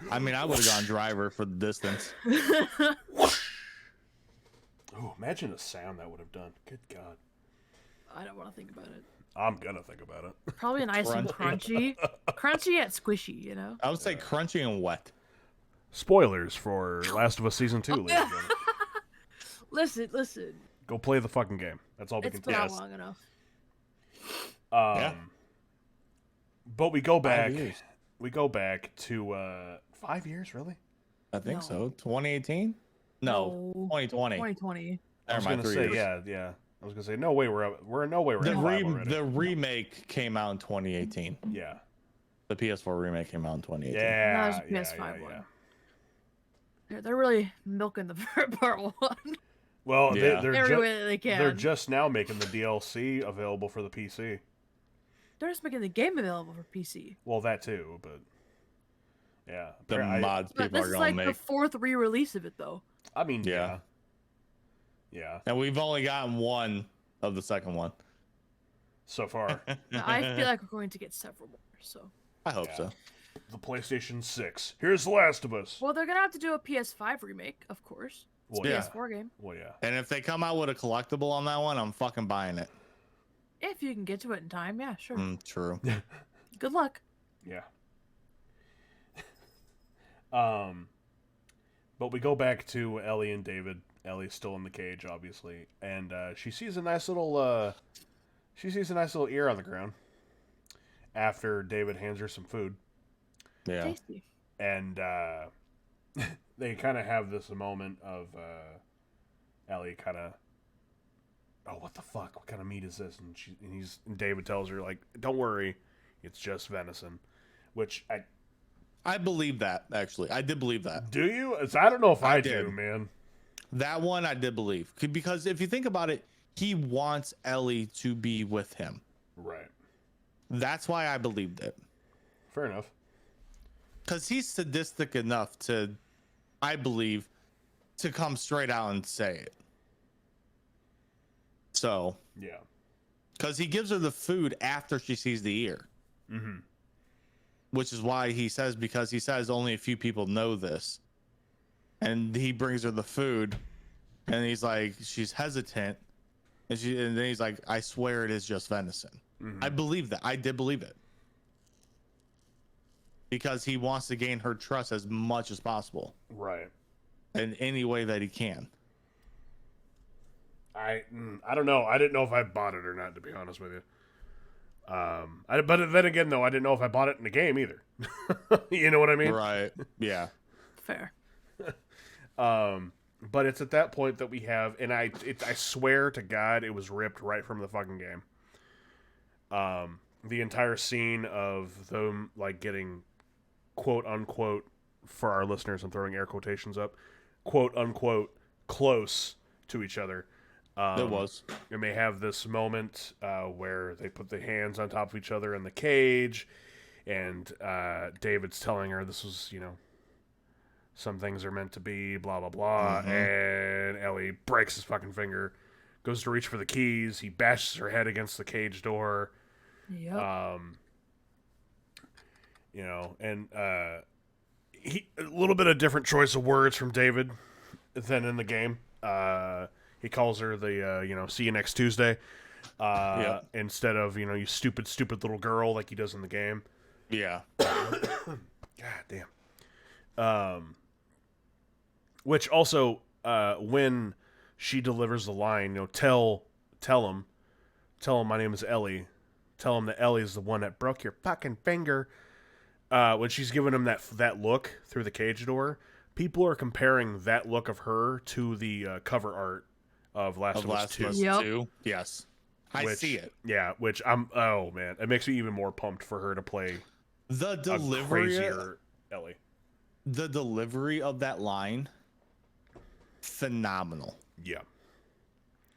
I mean, I would have gone driver for the distance. Oh, imagine the sound that would have done. Good God. I don't want to think about it. I'm gonna think about it. Probably nice and crunchy. Crunchy yet squishy, you know? I would say crunchy and wet. Spoilers for Last of Us Season 2, ladies and gentlemen. Listen. Go play the fucking game. That's all we It's can been tell. out long enough. Yeah. But we go back. 5 years. We go back to 5 years, really? I think No. so. 2018? No, 2020. 2020. I was Never mind, gonna 3 say, years. yeah. I was gonna say, no way we're no way we're The, at 5 already. the remake came out in 2018. Yeah. The PS4 remake came out in 2018. Yeah. No, it's a yeah, PS5 yeah, one. yeah. They're really milking the part one Well, Yeah. they're every ju- way that they can. they're just now making the DLC available for the PC. They're just making the game available for PC. Well, that too, but yeah. The I- mods But people this are is going like to the make. 4th re-release of it, though. I mean, Yeah. yeah. Yeah. And we've only gotten one of the second one. So far, I feel like we're going to get several more. So, I hope Yeah. so. the PlayStation 6. Here's The Last of Us. well, they're gonna have to do a PS5 remake, of course. It's a Well, yeah. PS4 game. Well, yeah. And if they come out with a collectible on that one, I'm fucking buying it. If you can get to it in time, yeah, sure. True. Good luck. Yeah. But we go back to Ellie and David. Ellie's still in the cage, obviously, and she sees a nice little ear on the ground after David hands her some food, Yeah. Tasty. and they kind of have this moment of Ellie kind of, oh, what the fuck? What kind of meat is this? And David tells her, like, don't worry, it's just venison, which I believe that, actually. I did believe that. do you? I don't know if I do, did. man. That one I did believe. Because if you think about it, he wants Ellie to be with him. Right. That's why I believed it. Fair enough. Because he's sadistic enough to, I believe, to come straight out and say it. So, Yeah. because he gives her the food after she sees the ear. Mm-hmm. Which is why because he says only a few people know this. And he brings her the food, and he's like, she's hesitant. And then he's like, I swear it is just venison. Mhm. I believe that. I did believe it. Because he wants to gain her trust as much as possible Right. in any way that he can. I don't know. I didn't know if I bought it or not, to be honest with you. But then again, though, I didn't know if I bought it in the game either. You know what I mean? Right. Yeah. Fair. But it's at that point that we have, and I swear to God, it was ripped right from the fucking game. The entire scene of them like getting, quote unquote, for our listeners, I'm throwing air quotations up, quote unquote, close to each other. It was. And they have this moment where they put the hands on top of each other in the cage, and David's telling her this was, some things are meant to be, blah, blah, blah. Mhm. And Ellie breaks his fucking finger, goes to reach for the keys. He bashes her head against the cage door. Yep. And a little bit of different choice of words from David than in the game. He calls her the, see you next Tuesday. Yep. Instead of, you stupid, stupid little girl like he does in the game. Yeah. God damn. Which also, when she delivers the line, tell him my name is Ellie. tell him that Ellie's the one that broke your fucking finger. When she's giving him that look through the cage door, people are comparing that look of her to the cover art of Last of Us 2. Yep. 2. Yes. I see it. Yeah, which oh man, it makes me even more pumped for her to play The a delivery, crazier Ellie. the delivery of that line, phenomenal. Yeah.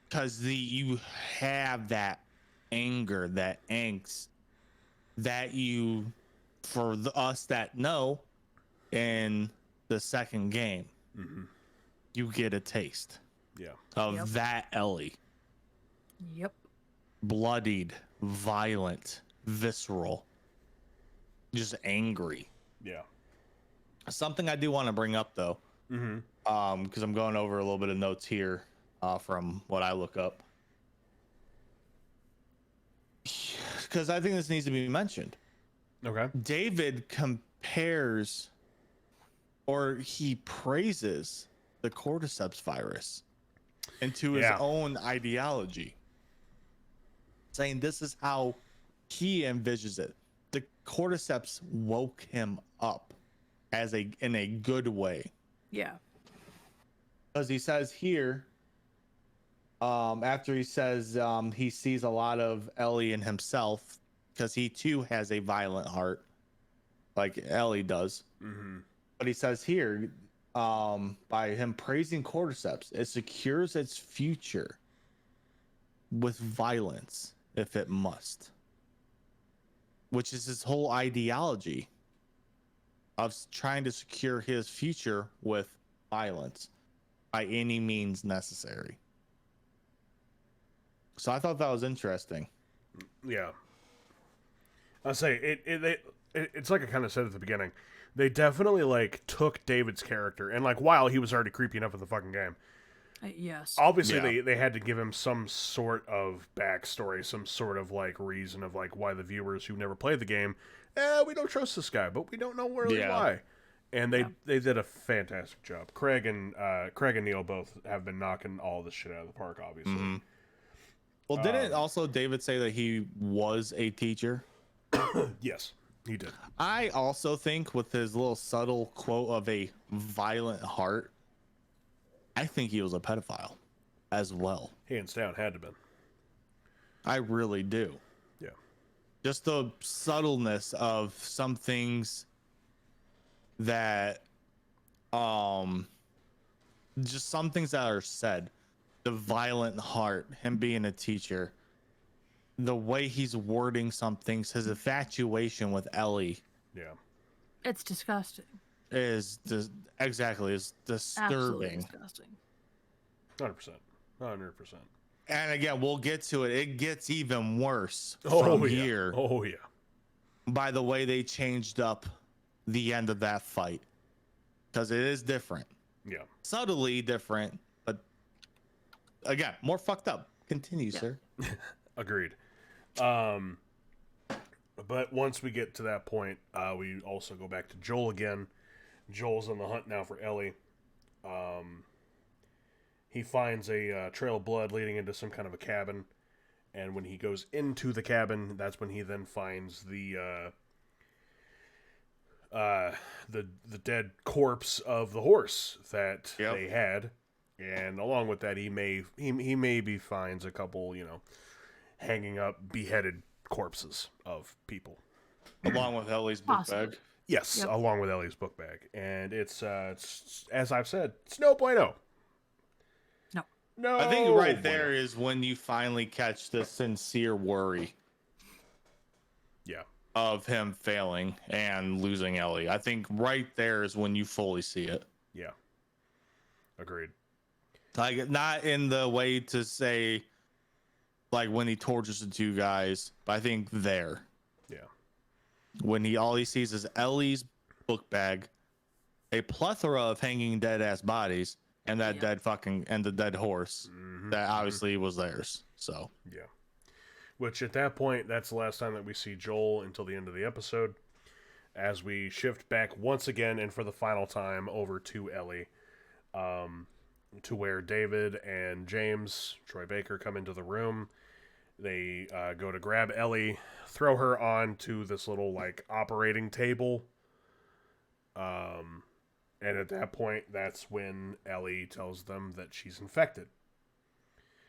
Because you have that anger, that angst, that you, for us that know, in the second game, you get a taste Yeah. of that Ellie. Yep. Bloodied, violent, visceral, just angry. Yeah. Something I do want to bring up though, because I'm going over a little bit of notes here from what I look up, because I think this needs to be mentioned. Okay. David compares, or he praises, the cordyceps virus into his own ideology, saying this is how he envisions it. The cordyceps woke him up in a good way. Yeah. Because he says here, after he says he sees a lot of Ellie in himself, because he too has a violent heart, like Ellie does. But he says here, by him praising cordyceps, it secures its future with violence if it must, which is his whole ideology of trying to secure his future with violence by any means necessary. So I thought that was interesting. Yeah. I'll say it's like I kind of said at the beginning. They definitely like took David's character and like while he was already creepy enough in the fucking game. Yes. Obviously they had to give him some sort of backstory, some sort of like reason of like why the viewers who never played the game, we don't trust this guy, but we don't know really why. And they did a fantastic job. Craig and Neil both have been knocking all this shit out of the park, obviously. Well, didn't also David say that he was a teacher? Yes, he did. I also think with his little subtle quote of a violent heart, I think he was a pedophile as well. Hands down, had to been. I really do. Yeah. Just the subtleness of some things that, just some things that are said. The violent heart, him being a teacher, the way he's wording some things, his infatuation with Ellie. Yeah. It's disgusting. Is disturbing. Absolutely disgusting. 100%. 100%. And again, we'll get to it. It gets even worse Oh, from yeah. here. Oh, yeah. By the way they changed up the end of that fight. Because it is different. Yeah. Subtly different, but again, more fucked up. Continue, sir. Agreed. But once we get to that point, we also go back to Joel again. Joel's on the hunt now for Ellie. He finds a trail of blood leading into some kind of a cabin, and when he goes into the cabin, that's when he then finds the dead corpse of the horse that they had, and along with that, he maybe finds a couple, hanging up beheaded corpses of people, Along with Ellie's book bag. Yes, along with Ellie's book bag, and it's as I've said, it's no bueno. No, I think right there is when you finally catch the sincere worry. Yeah. Of him failing and losing Ellie. I think right there is when you fully see it. Yeah. Agreed. Like, not in the way to say, like, when he tortures the two guys, but I think there. Yeah. When all he sees is Ellie's book bag, a plethora of hanging dead ass bodies, and that the dead horse that obviously was theirs. So yeah, which at that point, that's the last time that we see Joel until the end of the episode, as we shift back once again and for the final time over to Ellie, to where David and James Troy Baker come into the room, They go to grab Ellie, throw her onto this little like operating table. And at that point, that's when Ellie tells them that she's infected.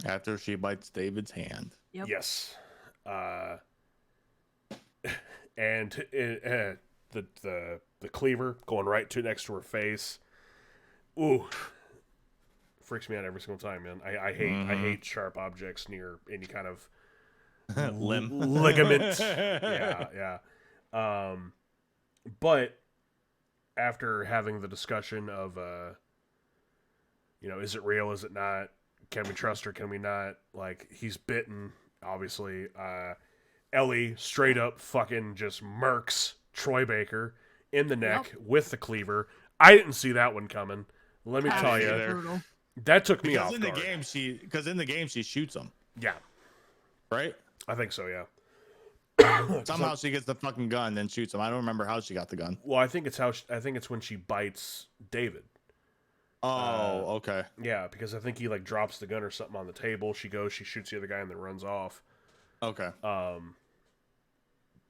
After she bites David's hand. Yep. Yes. And the cleaver going right next to her face. Ooh, freaks me out every single time, man. I hate sharp objects near any kind of Limb. ligament. Yeah. But after having the discussion of, is it real? Is it not? Can we trust her? Can we not? Like, he's bitten, obviously. Ellie straight up fucking just murks Troy Baker in the neck with the cleaver. I didn't see that one coming. Let me tell you, that took me off guard. Because in the game she shoots him. Yeah, right. I think so. Yeah. Somehow she gets the fucking gun, then shoots him. I don't remember how she got the gun. Well, I think it's when she bites David. Oh, okay. Yeah, because I think he like drops the gun or something on the table. She shoots the other guy, and then runs off. Okay.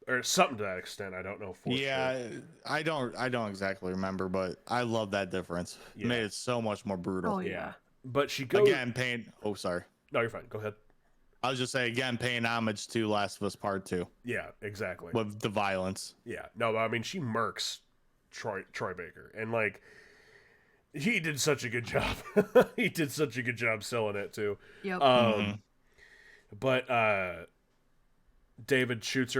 Or something to that extent. I don't know. Yeah, I don't exactly remember, but I love that difference. Yeah. It made it so much more brutal. Oh yeah. But she goes again paying. Oh, sorry. No, you're fine. Go ahead. I was just saying again, paying homage to Last of Us Part 2. Yeah, exactly. With the violence. Yeah. No, I mean, she murks Troy Baker. And, like, he did such a good job. He did such a good job selling it, too. Yep. But, David shoots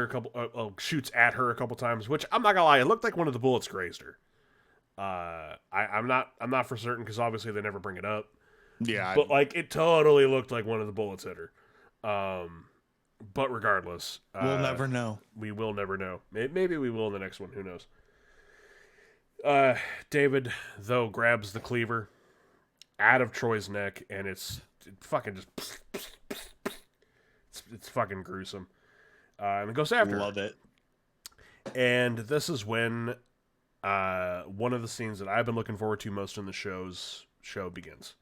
shoots at her a couple times, which I'm not gonna lie, it looked like one of the bullets grazed her. I'm not for certain because obviously they never bring it up. Yeah. But, like, it totally looked like one of the bullets hit her. But regardless, we'll never know. We will never know. Maybe we will in the next one. Who knows? David, though, grabs the cleaver out of Troy's neck, and it fucking just it's fucking gruesome. And it goes after her. Love it. And this is when one of the scenes that I've been looking forward to most in the show begins.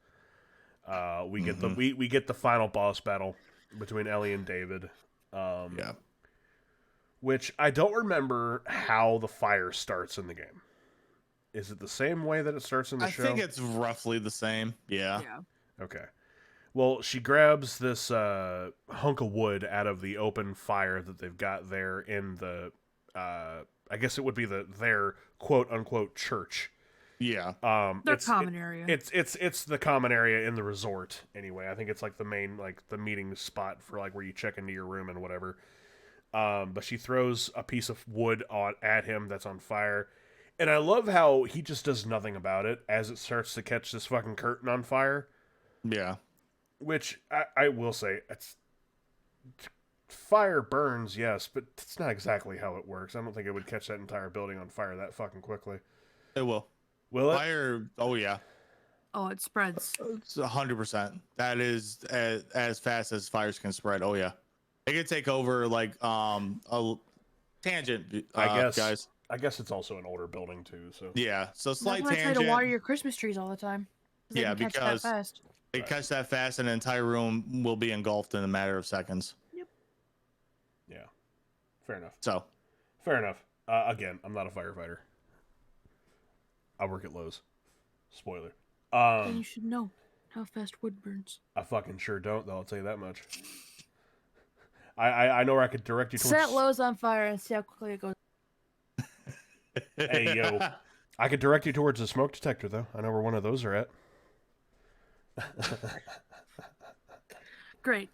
We get we get the final boss battle between Ellie and David. Yeah. Which I don't remember how the fire starts in the game. Is it the same way that it starts in the show? I think it's roughly the same. Yeah. Okay. Well, she grabs this hunk of wood out of the open fire that they've got there in the, I guess it would be their quote unquote church. Yeah. Their common area. It's the common area in the resort anyway. I think it's like the main, like the meeting spot for like where you check into your room and whatever. But she throws a piece of wood at him that's on fire. And I love how he just does nothing about it as it starts to catch this fucking curtain on fire. Yeah. Which I will say, fire burns, yes, but that's not exactly how it works. I don't think it would catch that entire building on fire that fucking quickly. It will. Will it? Fire, oh yeah. Oh, it spreads. It's 100%. That is as fast as fires can spread. Oh yeah. It can take over like a tangent, I guys. I guess it's also an older building too, so. Yeah, so slight That's why I tangent. tell you to water your Christmas trees all the time. Yeah, because because that fast. they catch that fast, and an entire room will be engulfed in a matter of seconds. Yep. Yeah. Fair enough. So. Fair enough. Again, I'm not a firefighter. I work at Lowe's. Spoiler. And you should know how fast wood burns. I fucking sure don't, though. I'll tell you that much. I know where I could direct you towards. Set Lowe's on fire and see how quickly it goes. Hey, yo. I could direct you towards a smoke detector, though. I know where one of those are at. Great.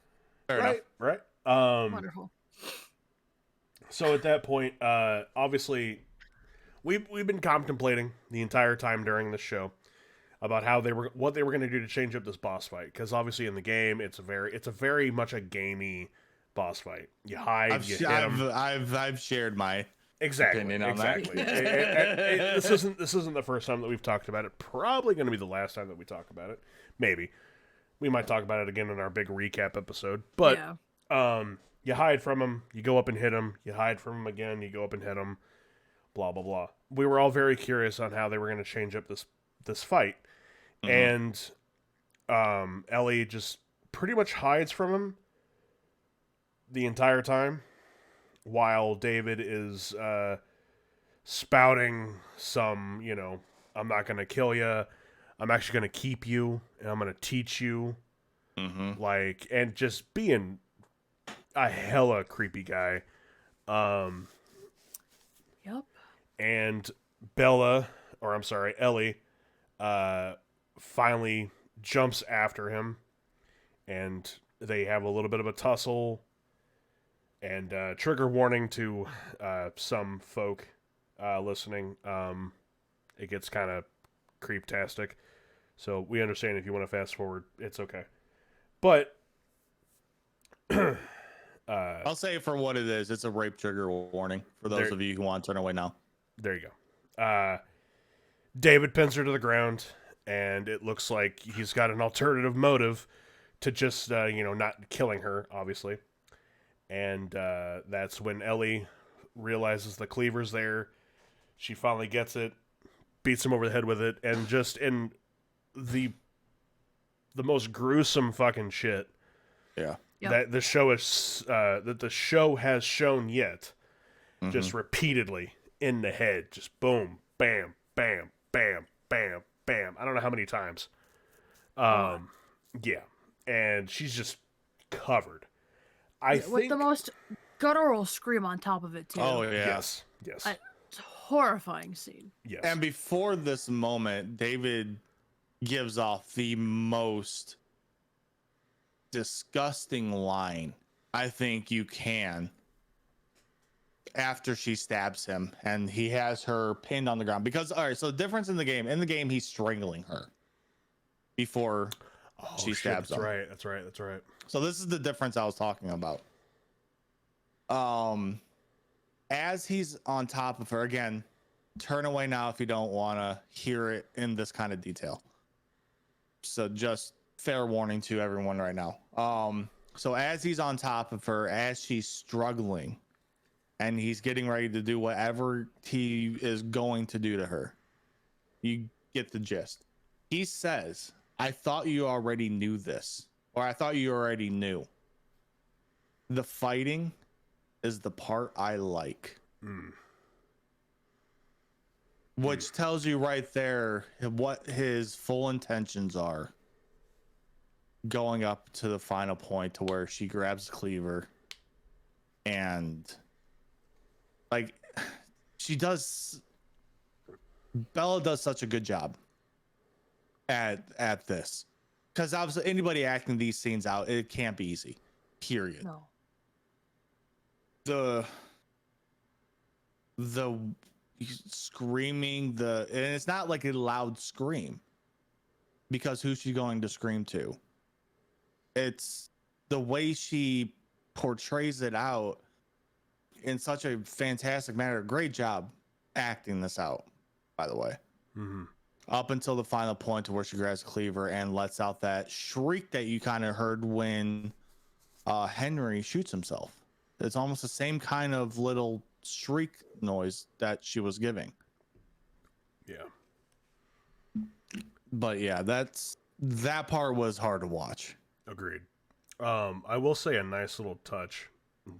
Fair enough. Right? Wonderful. So at that point, obviously, we've been contemplating the entire time during the show about what they were going to do to change up this boss fight. Because obviously in the game, it's a very much a gamey boss fight. You hide, you hit them. I've shared my opinion on exactly. that. This isn't the first time that we've talked about it. Probably going to be the last time that we talk about it. Maybe we might talk about it again in our big recap episode. But you hide from them, you go up and hit them. You hide from them again, you go up and hit them. Blah blah blah. We were all very curious on how they were going to change up this fight, and Ellie just pretty much hides from him. the entire time while David is spouting some, I'm not going to kill you. I'm actually going to keep you, and I'm going to teach you. Like, and just being a hella creepy guy. Yep. And Ellie, finally jumps after him, and they have a little bit of a tussle. And trigger warning to some folk listening. It gets kind of creeptastic. So we understand if you want to fast forward, it's okay. But I'll say it for what it is. It's a rape trigger warning for those of you who want to turn away now. There you go. David pins her to the ground, and it looks like he's got an alternative motive to just, not killing her, obviously. And that's when Ellie realizes the cleaver's there. She finally gets it, beats him over the head with it, and just in the most gruesome fucking shit. Yeah. Yep. That the show has shown yet, just repeatedly in the head, just boom, bam, bam, bam, bam, bam. I don't know how many times. Yeah, and she's just covered. I think with the most guttural scream on top of it too. Oh yeah. Yes. It's a horrifying scene. Yes. And before this moment, David gives off the most disgusting line I think you can after she stabs him and he has her pinned on the ground. Because all right, so the difference in the game he's strangling her before she stabs him. That's right. So this is the difference I was talking about. As he's on top of her, again, turn away now if you don't want to hear it in this kind of detail. So just fair warning to everyone right now. So as he's on top of her, as she's struggling, and he's getting ready to do whatever he is going to do to her, you get the gist. He says, "I thought you already knew this, or I thought you already knew. The fighting is the part I like." Which tells you right there what his full intentions are going up to the final point to where she grabs the cleaver and like Bella does such a good job at this, because obviously anybody acting these scenes out, it can't be easy, period. No. The screaming, and it's not like a loud scream, because who's she going to scream to? It's the way she portrays it out in such a fantastic manner. Great job acting this out, by the way. Up until the final point to where she grabs a cleaver and lets out that shriek that you kind of heard when Henry shoots himself. It's almost the same kind of little shriek noise that she was giving. Yeah. But yeah, that part was hard to watch. Agreed. I will say a nice little touch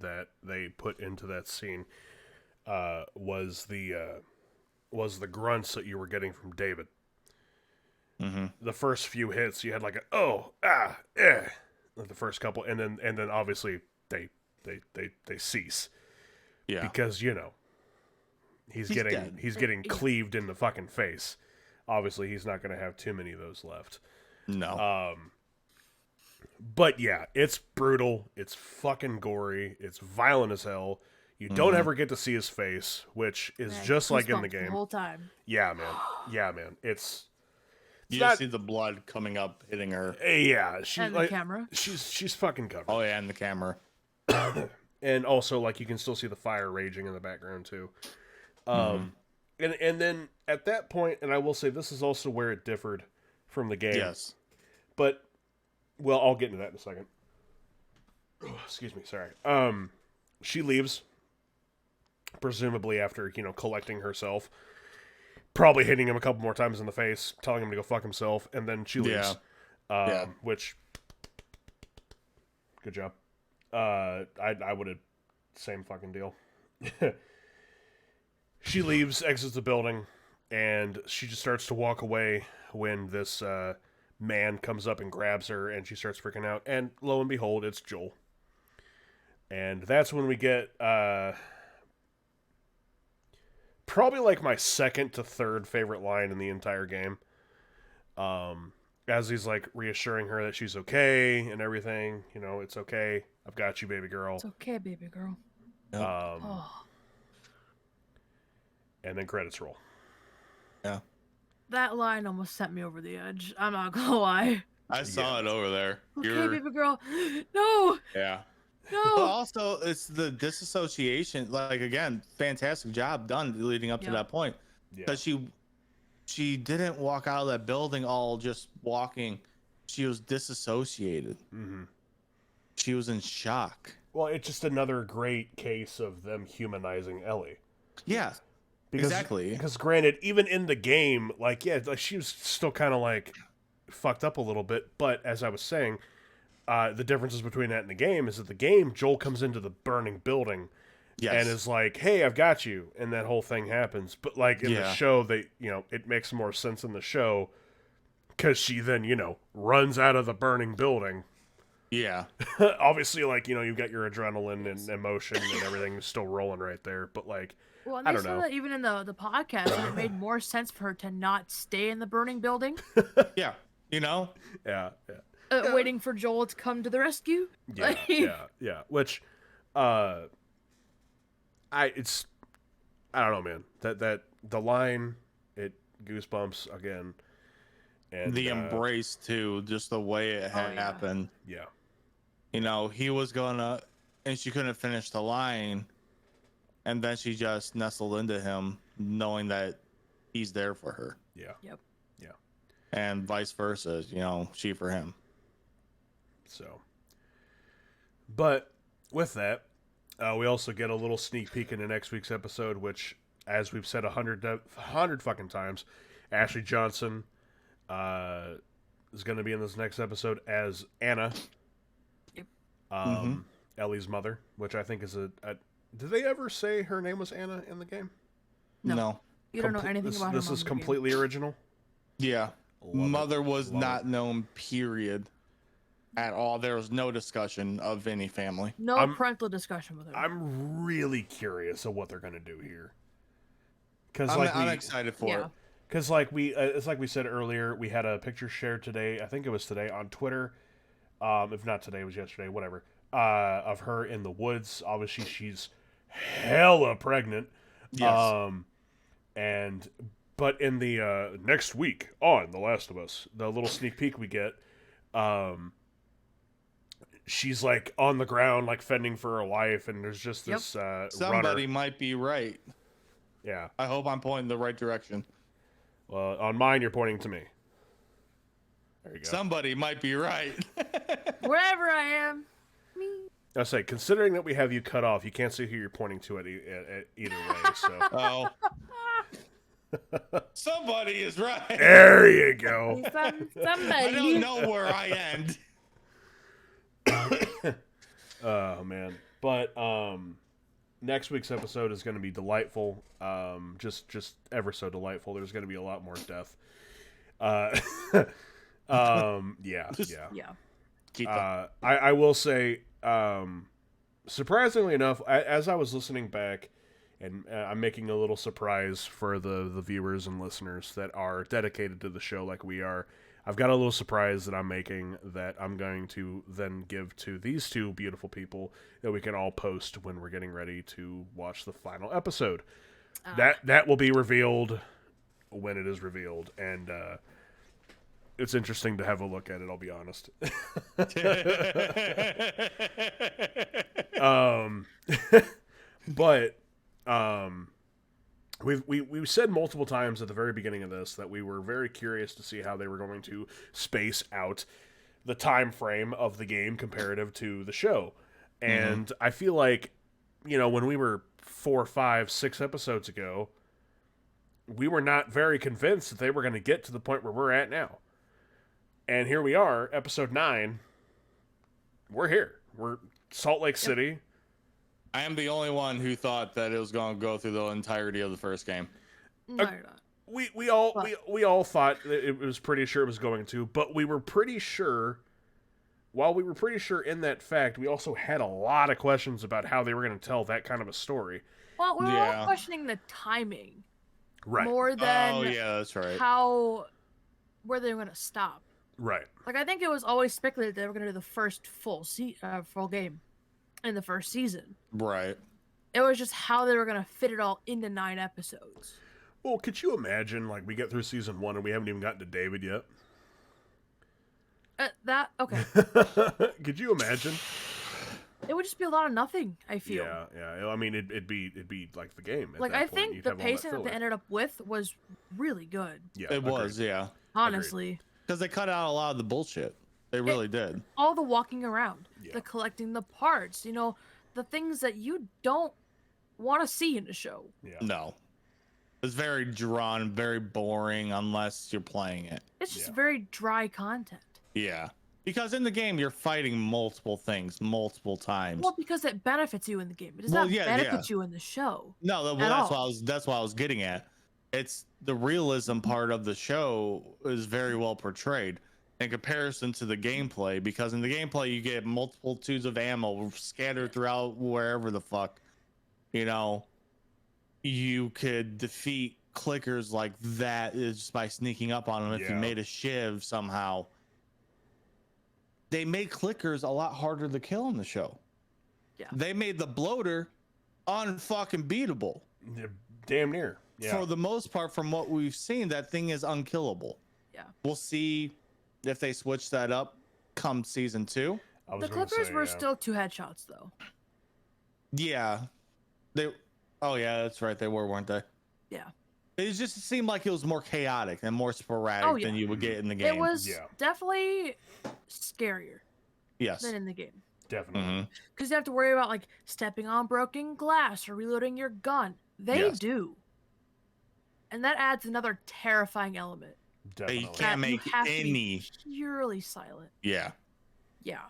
that they put into that scene was the grunts that you were getting from David. The first few hits, you had like like the first couple, and then obviously they cease. Yeah, because he's getting cleaved in the fucking face. Obviously, he's not going to have too many of those left. No. But yeah, it's brutal. It's fucking gory. It's violent as hell. You don't ever get to see his face, which is just like in the game. The whole time. Yeah, man. It's you not, just see the blood coming up, hitting her. Yeah, and the camera. She's fucking covered. Oh yeah, and the camera. And also, like, you can still see the fire raging in the background too. And then at that point, and I will say this is also where it differed from the game. Yes. But well, I'll get into that in a second. Oh, excuse me, sorry. She leaves, presumably after, collecting herself. Probably hitting him a couple more times in the face, telling him to go fuck himself, and then she leaves. Yeah. Which, good job. I would have same fucking deal. She leaves, exits the building, and she just starts to walk away when this man comes up and grabs her, and she starts freaking out. And lo and behold, it's Joel. And that's when we get probably like my second to third favorite line in the entire game. As he's like reassuring her that she's okay and everything. You know, it's okay. I've got you, baby girl. It's okay, baby girl. And then credits roll. Yeah. That line almost sent me over the edge. I'm not gonna lie. I saw it over there. Okay, baby girl. No. Yeah. No. But also, it's the disassociation. Like, again, fantastic job done leading up to that point. Because she didn't walk out of that building all just walking. She was disassociated. Mm-hmm. She was in shock. Well, it's just another great case of them humanizing Ellie. Yeah. Exactly. Because granted, even in the game, like she was still kind of like fucked up a little bit. But as I was saying, the differences between that and the game is that the game, Joel comes into the burning building and is like, "Hey, I've got you," and that whole thing happens. But like in the show, it makes more sense in the show because she then runs out of the burning building. Yeah. Obviously, like you've got your adrenaline and emotion and everything still rolling right there. But like. Well, and they said that even in the podcast, it made more sense for her to not stay in the burning building. Yeah, Yeah. Waiting for Joel to come to the rescue. Yeah. Which, I don't know, man. That the line, it goosebumps again, and the embrace too, just the way it happened. Yeah. He was gonna, and she couldn't finish the line. And then she just nestled into him, knowing that he's there for her. Yeah. Yep. Yeah. And vice versa, she for him. So. But with that, we also get a little sneak peek into next week's episode, which, as we've said 100 fucking times, Ashley Johnson is going to be in this next episode as Anna. Yep. Ellie's mother, which I think is a did they ever say her name was Anna in the game? No. You don't know anything about her. This is completely original? Yeah. Mother was not known, period, at all. There was no discussion of any family. No parental discussion with her. I'm really curious of what they're going to do here. I'm excited for it. Because it's like we said earlier, we had a picture shared today, I think it was today, on Twitter. If not today, it was yesterday, whatever. Of her in the woods. Obviously, she's hella pregnant. Yes. But in the next week on The Last of Us, the little sneak peek we get, she's like on the ground, like fending for her life, and there's just this somebody runner. might be right. Yeah. I hope I'm pointing the right direction. Well, on mine, you're pointing to me. There you go. Somebody might be right. Wherever I am. Me. I say, considering that we have you cut off, you can't see who you're pointing to at either way. So. Somebody is right. There you go. Somebody. I don't know where I end. Oh man, but next week's episode is going to be delightful. Just ever so delightful. There's going to be a lot more death. Yeah. I will say, surprisingly enough, as I was listening back, and I'm making a little surprise for the viewers and listeners that are dedicated to the show like we are, I've got a little surprise that I'm making that I'm going to then give to these two beautiful people that we can all post when we're getting ready to watch the final episode. That will be revealed when it is revealed, and it's interesting to have a look at it, I'll be honest. But we've said multiple times at the very beginning of this that we were very curious to see how they were going to space out the time frame of the game comparative to the show. And I feel like, when we were 4, 5, 6 episodes ago, we were not very convinced that they were going to get to the point where we're at now. And here we are, episode 9. We're here. We're Salt Lake City. I am the only one who thought that it was going to go through the entirety of the first game. No, you're not. We all thought that it was pretty sure it was going to, but we were pretty sure. While we were pretty sure in that fact, we also had a lot of questions about how they were going to tell that kind of a story. Well, we were all questioning the timing, right? More than that's right. Where they were going to stop. Right. Like, I think it was always speculated they were going to do the first full game in the first season. Right. It was just how they were going to fit it all into 9 episodes. Well, could you imagine, like, we get through season 1 and we haven't even gotten to David yet? Okay. Could you imagine? It would just be a lot of nothing, I feel. Yeah. I mean, it'd be like the game. Like, I think the pacing that they ended up with was really good. Yeah, it was, yeah. Honestly. Because they cut out a lot of the bullshit. They really did. All the walking around, the collecting the parts, the things that you don't want to see in the show. Yeah. No. It's very drawn, very boring unless you're playing it. It's just very dry content. Yeah. Because in the game, you're fighting multiple things multiple times. Well, because it benefits you in the game. It does not benefit you in the show. No, that's what I was getting at. It's the realism part of the show is very well portrayed in comparison to the gameplay, because in the gameplay you get multitudes of ammo scattered throughout wherever the fuck. You could defeat clickers like that is by sneaking up on them if you made a shiv somehow. They made clickers a lot harder to kill in the show. Yeah. They made the bloater unfucking beatable. Damn near. Yeah. For the most part, from what we've seen, that thing is unkillable. Yeah. We'll see if they switch that up come season 2. The clickers were still 2 headshots though. Yeah. Oh yeah, that's right. They were, weren't they? Yeah. It just seemed like it was more chaotic and more sporadic than you would get in the game. It was definitely scarier. Yes. Than in the game. Definitely. Because you have to worry about like stepping on broken glass or reloading your gun. They do. And that adds another terrifying element. Definitely. You can't make any purely silent. Yeah. Yeah.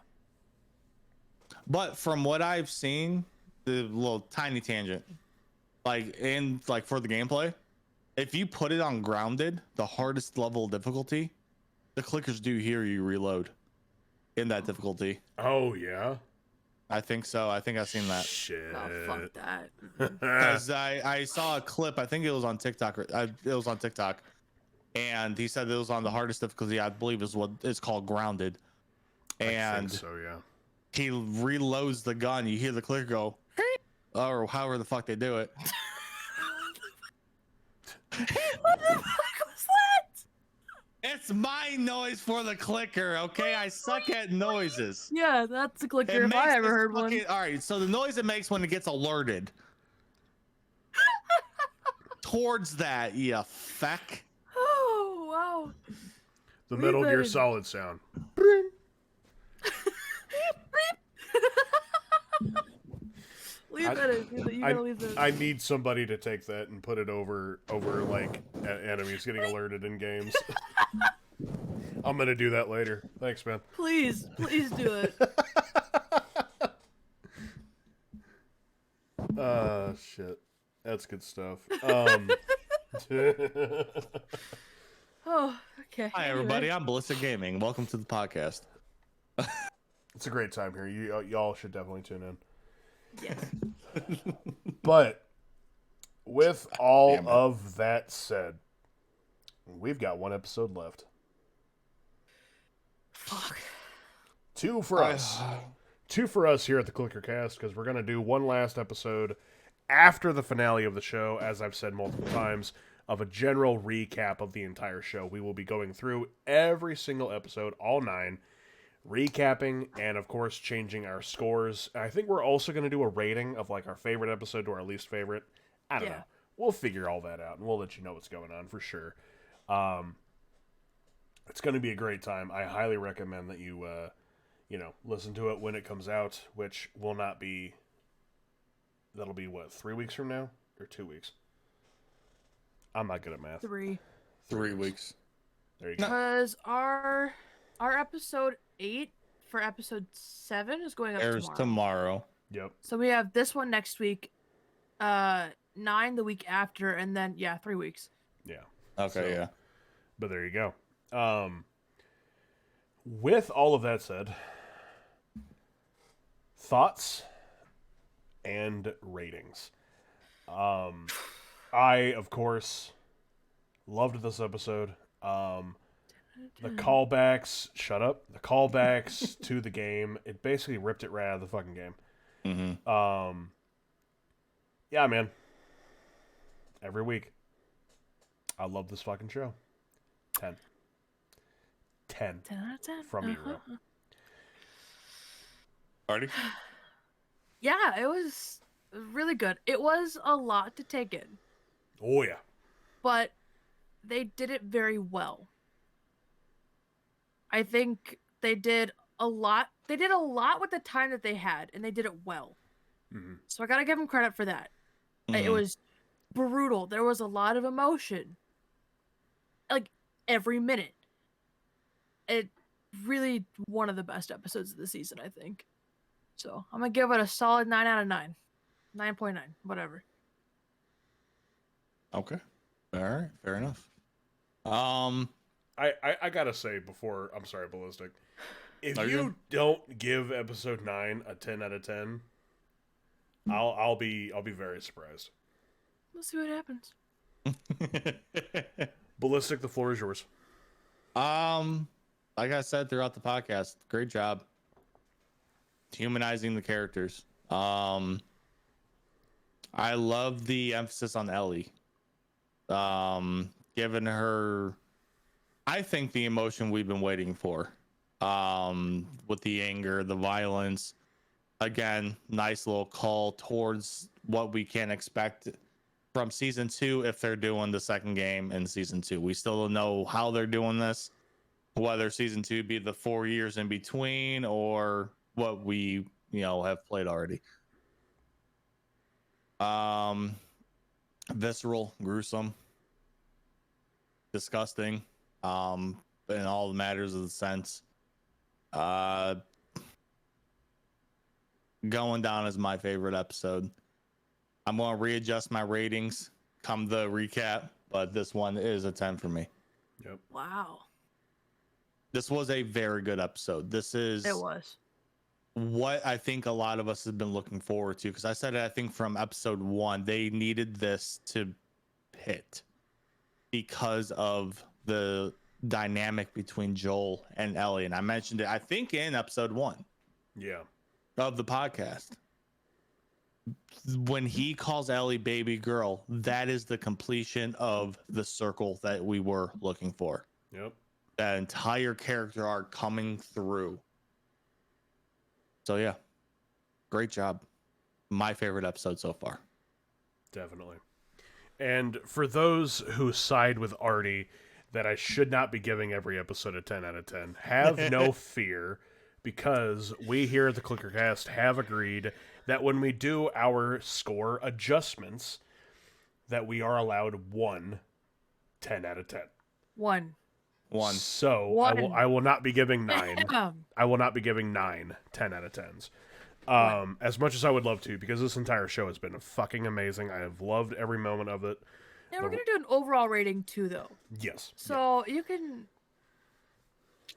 But from what I've seen, the little tiny tangent, for the gameplay, if you put it on grounded, the hardest level of difficulty, the clickers do hear you reload in that difficulty. Oh yeah. I think so. I think I've seen that. Shit. Oh, fuck that. Because I saw a clip. I think it was on TikTok. And he said it was on the hardest difficulty. I believe is what it's called, grounded. And I think so, yeah. He reloads the gun. You hear the clicker go, or however the fuck they do it. What the fuck was that? It's my noise for the clicker, okay? I suck at noises. Yeah, that's a clicker if I ever heard one. All right, so the noise it makes when it gets alerted. Towards that, you feck. Oh, wow. The Metal Gear Solid sound. Leave that in. You gotta leave that in. I need somebody to take that and put it over like enemies getting alerted in games. I'm gonna do that later. Thanks, man. Please do it. Shit. That's good stuff. Oh, okay. Hi, everybody. I'm Ballistic Gaming. Welcome to the podcast. It's a great time here. Y'all should definitely tune in. Yes. But with all of that said, we've got 1 episode left. Fuck. 2 for us. 2 for us here at the Clicker Cast, because we're going to do one last episode after the finale of the show, as I've said multiple times, of a general recap of the entire show. We will be going through every single episode, all 9, recapping, and of course changing our scores. I think we're also going to do a rating of like our favorite episode to our least favorite. I don't know. We'll figure all that out, and we'll let you know what's going on for sure. It's going to be a great time. I highly recommend that you listen to it when it comes out, which will not be... That'll be, 3 weeks from now? Or 2 weeks? I'm not good at math. 3. 3 weeks. There you go. Because our episode 8 for episode 7 is going up Airs tomorrow. Yep. So we have this one next week, 9 the week after, and then 3 weeks. Yeah. Okay, yeah. But there you go. With all of that said, thoughts and ratings. I, of course, loved this episode. The callbacks, the callbacks to the game, it basically ripped it right out of the fucking game. Mm-hmm. Yeah, man. Every week. I love this fucking show. 10. 10. 10 out of 10. From Eroe. Party? Yeah, it was really good. It was a lot to take in, Oh, yeah. but they did it very well. I think they did a lot. They did a lot with the time that they had, and they did it well. Mm-hmm. So I gotta give them credit for that. It was brutal. There was a lot of emotion. Like, every minute. It really one of the best episodes of the season, I think. So I'm gonna give it a solid 9 out of 9. 9.9, whatever. Okay. All right. Fair enough. I gotta say before, I'm sorry, Ballistic. If Are you you? don't give episode 9 a 10 out of 10, I'll be very surprised. We'll see what happens. Ballistic, the floor is yours. Like I said throughout the podcast, great job humanizing the characters. I love the emphasis on Ellie. Giving her, I think, the emotion we've been waiting for. With the anger, the violence. Again, nice little call towards what we can expect from season 2 if they're doing the second game in season 2. We still don't know how they're doing this, whether season 2 be the 4 years in between or what we have played already. Visceral, gruesome, disgusting, in all the matters of the sense. Going down as my favorite episode. I'm going to readjust my ratings come the recap, but this one is a 10 for me. Yep. Wow. This was a very good episode. It was. What I think a lot of us have been looking forward to, because I said it, I think from episode 1, they needed this to hit because of the dynamic between Joel and Ellie. And I mentioned it, I think, in episode 1 of the podcast. When he calls Ellie baby girl, that is the completion of the circle that we were looking for. Yep. That entire character arc coming through. So yeah, great job. My favorite episode so far. Definitely. And for those who side with Artie that I should not be giving every episode a 10 out of 10, have no fear, because we here at the Clickercast have agreed that when we do our score adjustments, that we are allowed 1 10 out of 10. 1. So One. I will not be giving 9. I will not be giving 9 10 out of 10s. As much as I would love to, because this entire show has been fucking amazing. I have loved every moment of it. Yeah, we're gonna do an overall rating too, though. Yes. So you can.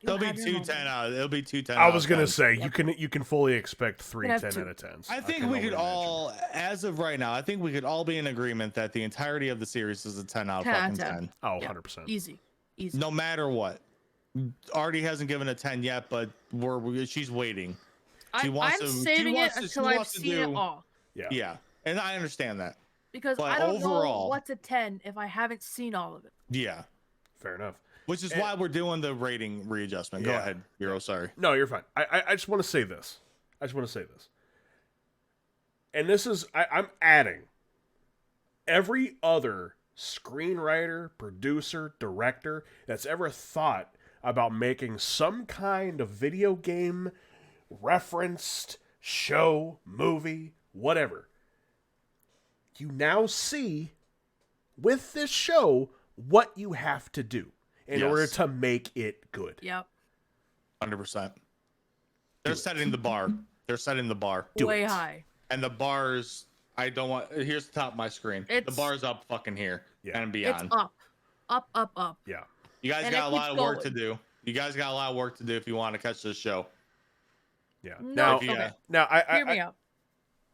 It'll be 210 out. It'll be 210. I was gonna say you can fully expect 3 10 2. out of 10s. I think we could all, as of right now, I think we could all be in agreement that the entirety of the series is a 10 out of 10 out fucking of 10. 10. Oh, Yeah. 100%. Easy. No matter what. Artie hasn't given a 10 yet, but she's waiting. She wants I'm to, saving she wants it to, until she I've wants to seen do, it all. Yeah. Yeah, and I understand that. Because But I don't know overall- what's a 10 if I haven't seen all of it. Yeah, Fair enough. which is why we're doing the rating readjustment. Go Yeah. ahead, Eroe. Sorry. No, you're fine. I just want to say this. And this is, I'm adding every other screenwriter, producer, director that's ever thought about making some kind of video game referenced show, movie, whatever. You now see with this show what you have to do in Yes. order to make it good. Yep. 100%. They're setting the bar. They're setting the bar. Way high. And the bars, I don't want. Here's the top of my screen. The bar's up fucking here and beyond. It's up. Yeah. You guys And got a lot of work to going. do. You guys got a lot of work to do if you want to catch this show. Yeah. No, Now, okay. now Hear me out.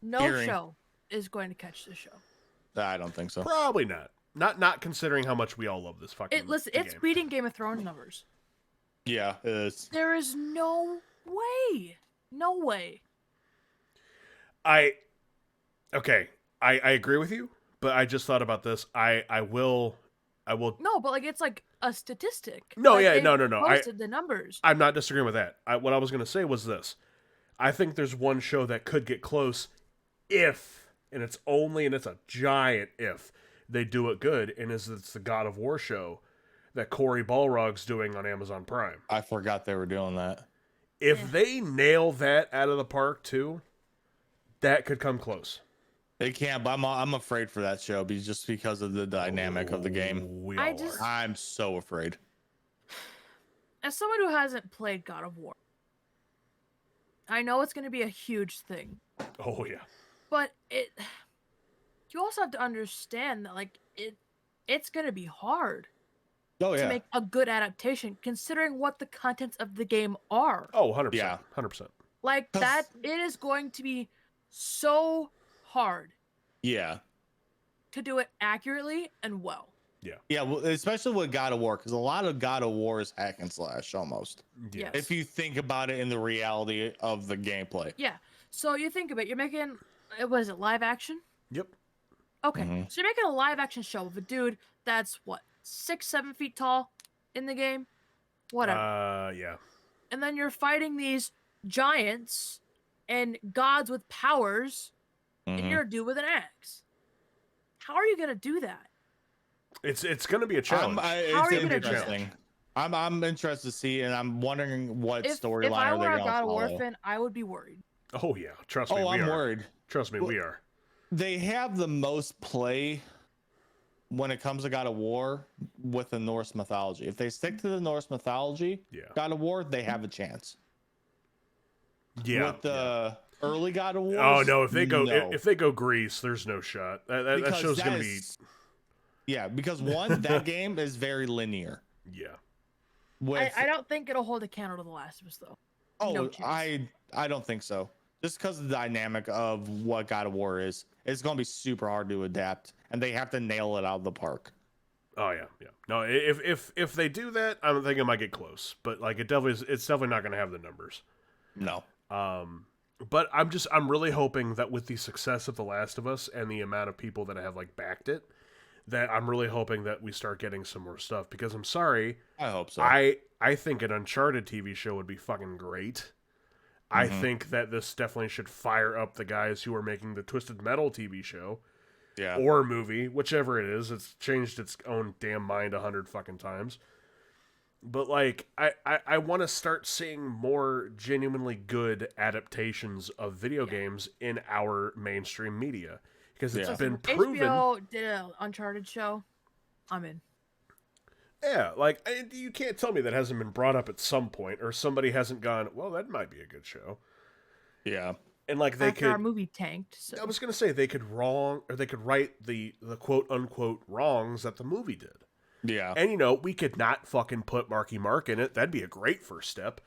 No Hearing. show is going to catch the show. I don't think so. probably not. Not considering how much we all love this fucking. Listen, it's game. beating Game of Thrones numbers. Yeah, it is. There is no way. No way. I agree with you, but I just thought about this. I will. No, but like it's like a statistic. No, Like, yeah, they no. Posted the numbers. I'm not disagreeing with that. What I was going to say was this. I think there's one show that could get close if, and it's a giant if, they do it good, and it's the God of War show that Corey Balrog's doing on Amazon Prime. I forgot they were doing that. If they nail that out of the park too, that could come close. They can't, but I'm afraid for that show just because of the dynamic of the game. We I all just- are. I'm so afraid. As someone who hasn't played God of War, I know it's going to be a huge thing, Oh yeah. but you also have to understand that like it's going to be hard Oh to yeah. make a good adaptation considering what the contents of the game are. Oh, 100%. Yeah. 100%. Like that, it is going to be so hard Yeah. to do it accurately and well. Yeah, well, especially with God of War, because a lot of God of War is hack and slash almost. Yeah. Yes. If you think about it in the reality of the gameplay. Yeah. So you think of it, you're making, was it live action? Yep. Okay. Mhm. So you're making a live action show of a dude that's what, 6-7 feet tall in the game? Whatever. Yeah. And then you're fighting these giants and gods with powers, and Mhm. you're a dude with an axe. How are you gonna do that? It's going to be a challenge. How It's are you gonna do interesting. I'm interested to see, and I'm wondering what If storyline I are they were a gonna God of War follow. fan, I would be worried. Oh yeah. Trust me, Oh, we I'm are. worried. Trust me, we are. They have the most play when it comes to God of War with the Norse mythology. If they stick to the Norse mythology, Yeah. God of War, they have a chance. Yeah. With the early God of War. Oh no! If they go Greece, there's no shot. That show's gonna be. Yeah, because one, that game is very linear. Yeah. With, I don't think it'll hold a candle to The Last of Us though. oh, no chance. I don't think so. Just because of the dynamic of what God of War is, it's gonna be super hard to adapt, and they have to nail it out of the park. Oh yeah. No, if they do that, I don't think it might get close. But like it's definitely not gonna have the numbers. No. But I'm really hoping that with the success of The Last of Us and the amount of people that have like backed it, that I'm really hoping that we start getting some more stuff. Because I'm sorry, I hope so. I think an Uncharted TV show would be fucking great. I think that this definitely should fire up the guys who are making the Twisted Metal TV show yeah. or movie, whichever it is. It's changed its own damn mind 100 fucking times. But like, I want to start seeing more genuinely good adaptations of video games in our mainstream media, because it's been proven. HBO did an Uncharted show. I'm in. Yeah, like you can't tell me that hasn't been brought up at some point, or somebody hasn't gone, well, that might be a good show. Yeah. And like they After our could. movie tanked. So. I was gonna say they could write the quote unquote wrongs that the movie did. Yeah. And, we could not fucking put Marky Mark in it. That'd be a great first step.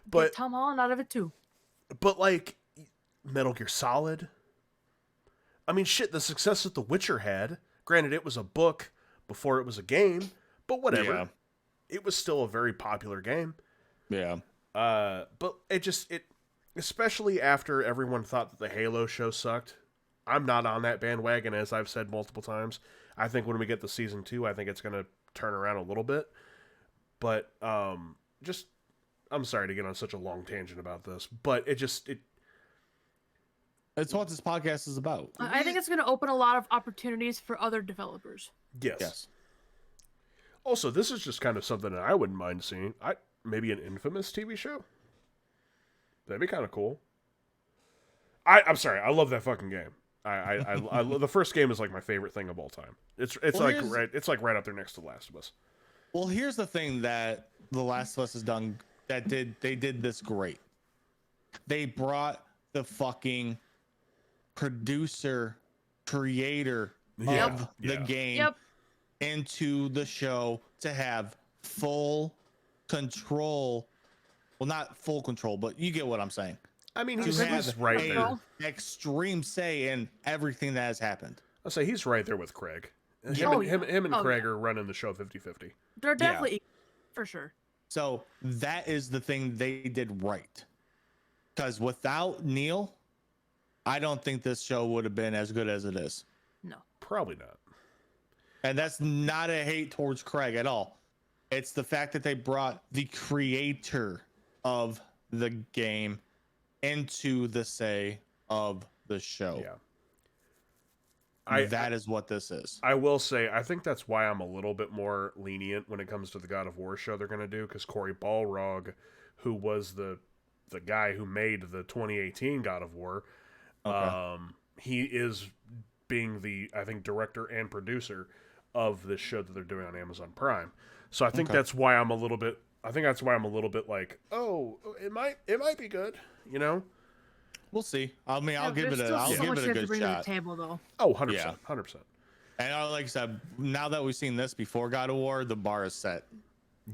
But Get Tom Holland out of it, too. But, like, Metal Gear Solid. I mean, shit, the success that The Witcher had. Granted, it was a book before it was a game. But whatever. Yeah. It was still a very popular game. Yeah. But it especially after everyone thought that the Halo show sucked. I'm not on that bandwagon, as I've said multiple times. I think when we get to season 2, I think it's going to turn around a little bit. But I'm sorry to get on such a long tangent about this, but it's what this podcast is about. I think it's going to open a lot of opportunities for other developers. Yes. Also, this is just kind of something that I wouldn't mind seeing. Maybe an Infamous TV show. That'd be kind of cool. I'm sorry, I love that fucking game. I the first game is like my favorite thing of all time. It's like right up there next to The Last of Us. Well, here's the thing that The Last of Us has done they did this great. They brought the fucking producer, creator of the game into the show to have full control. Well, not full control, but you get what I'm saying. I mean, To he's have right a there. extreme say in everything that has happened. I'll say he's right there with Craig. Oh, Him and Oh, Craig are running the show 50-50. They're definitely for sure. So that is the thing they did right. Because without Neil, I don't think this show would have been as good as it is. No. Probably not. And that's not a hate towards Craig at all. It's the fact that they brought the creator of the game into the say of the show. Yeah. That is what this is. I will say, I think that's why I'm a little bit more lenient when it comes to the God of War show they're going to do, because Cory Balrog, who was the guy who made the 2018 God of War, he is being the, I think, director and producer of this show that they're doing on Amazon Prime. So I think that's why I'm a little bit, like, oh, it might be good, you know? We'll see. I mean, I'll give it a good bring shot. to the table, though. Oh, 100%. 100%. And like I said, now that we've seen this before God of War, the bar is set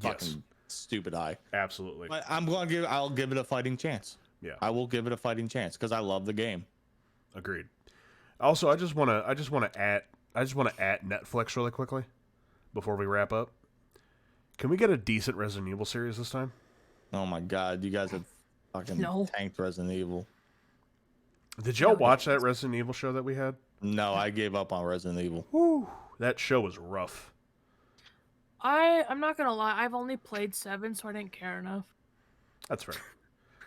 fucking stupid high. Absolutely. But I'll give it a fighting chance. Yeah. I will give it a fighting chance because I love the game. Agreed. Also, I just want to at Netflix really quickly before we wrap up. Can we get a decent Resident Evil series this time? Oh my god, you guys have fucking tanked Resident Evil. Did y'all watch that Resident Evil show that we had? No, I gave up on Resident Evil. Whew, that show was rough. I'm not gonna lie, I've only played 7, so I didn't care enough. That's fair.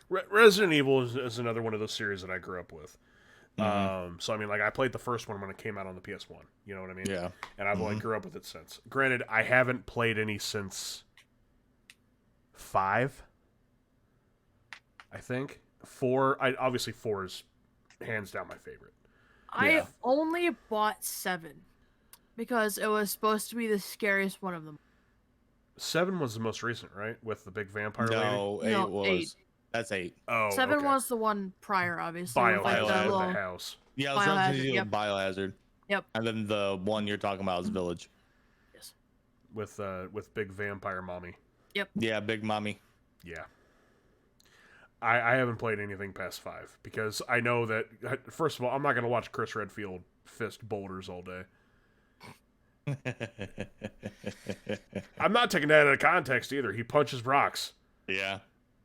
Resident Evil is another one of those series that I grew up with. So I mean, like, I played the first one when it came out on the PS1. You know what I mean? Yeah. And I've like grew up with it since. Granted, I haven't played any since 5. I think 4. Obviously 4 is hands down my favorite. I only bought 7 because it was supposed to be the scariest one of them. 7 was the most recent, right? With the big vampire lady? No, 8 was. 8. That's 8. Oh, 7 was the one prior, obviously. Biohazard, with, the like, house. Yeah, it was Resident Evil Biohazard. Yep. And then the one you're talking about is Village. Yes. With big vampire mommy. Yep. Yeah, Big Mommy. Yeah. I haven't played anything past 5 because I know that, first of all, I'm not going to watch Chris Redfield fist boulders all day. I'm not taking that out of context either. He punches rocks. Yeah.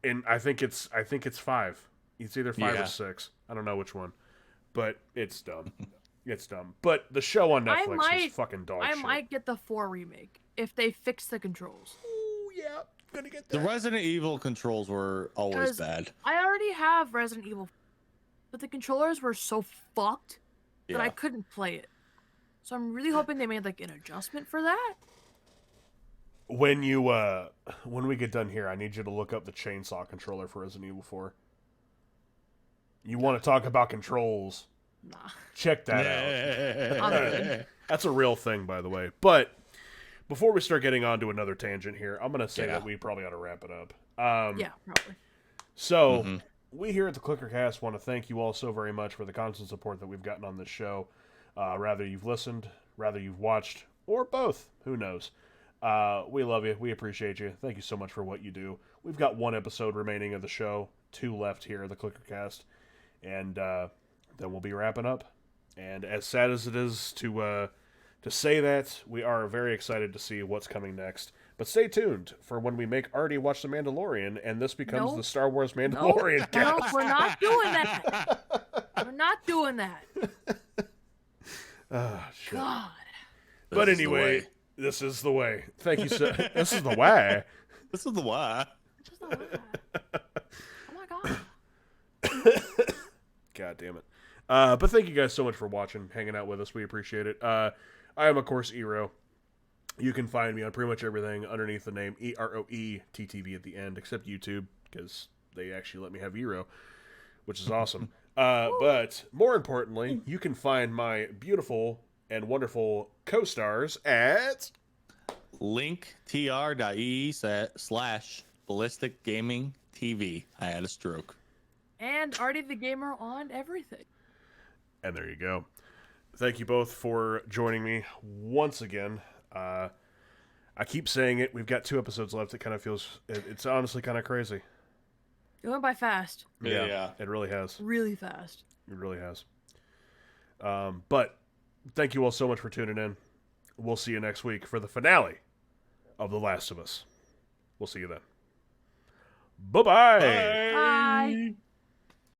And I think it's 5. It's either 5 or 6. I don't know which one. But it's dumb. It's dumb. But the show on Netflix is fucking dog shit. I might get the 4 remake if they fix the controls. Ooh, yeah. Gonna get that. The Resident Evil controls were always bad. I already have Resident Evil, but the controllers were so fucked that I couldn't play it. So I'm really hoping they made like an adjustment for that. When we get done here, I need you to look up the chainsaw controller for Resident Evil 4. You want to talk about controls? Nah. Check that out. That's a real thing, by the way. But before we start getting on to another tangent here, I'm going to say that we probably ought to wrap it up. Yeah, probably. So, we here at the ClickerCast want to thank you all so very much for the constant support that we've gotten on this show. Rather you've listened, rather you've watched, or both. Who knows? We love you. We appreciate you. Thank you so much for what you do. We've got 1 episode remaining of the show, 2 left here at the ClickerCast, and then we'll be wrapping up. And as sad as it is to say that, we are very excited to see what's coming next. But stay tuned for when we make Artie watch The Mandalorian, and this becomes the Star Wars Mandalorian cast. No, we're not doing that. We're not doing that. Oh, shit. God. But anyway, this is the way. Thank you so. This is the way. This is the why. Just the way. Oh my god. God damn it. But thank you guys so much for watching, hanging out with us. We appreciate it. I am, of course, Eroe. You can find me on pretty much everything underneath the name EROETTV at the end, except YouTube, because they actually let me have Eroe, which is awesome. But more importantly, you can find my beautiful and wonderful co-stars at linktr.ee/. Ballistic Gaming TV. I had a stroke. And Artie the Gamer on everything. And there you go. Thank you both for joining me once again. I keep saying it. We've got 2 episodes left. It kind of feels... It's honestly kind of crazy. It went by fast. Yeah. It really has. Really fast. It really has. But thank you all so much for tuning in. We'll see you next week for the finale of The Last of Us. We'll see you then. Bye-bye. Bye.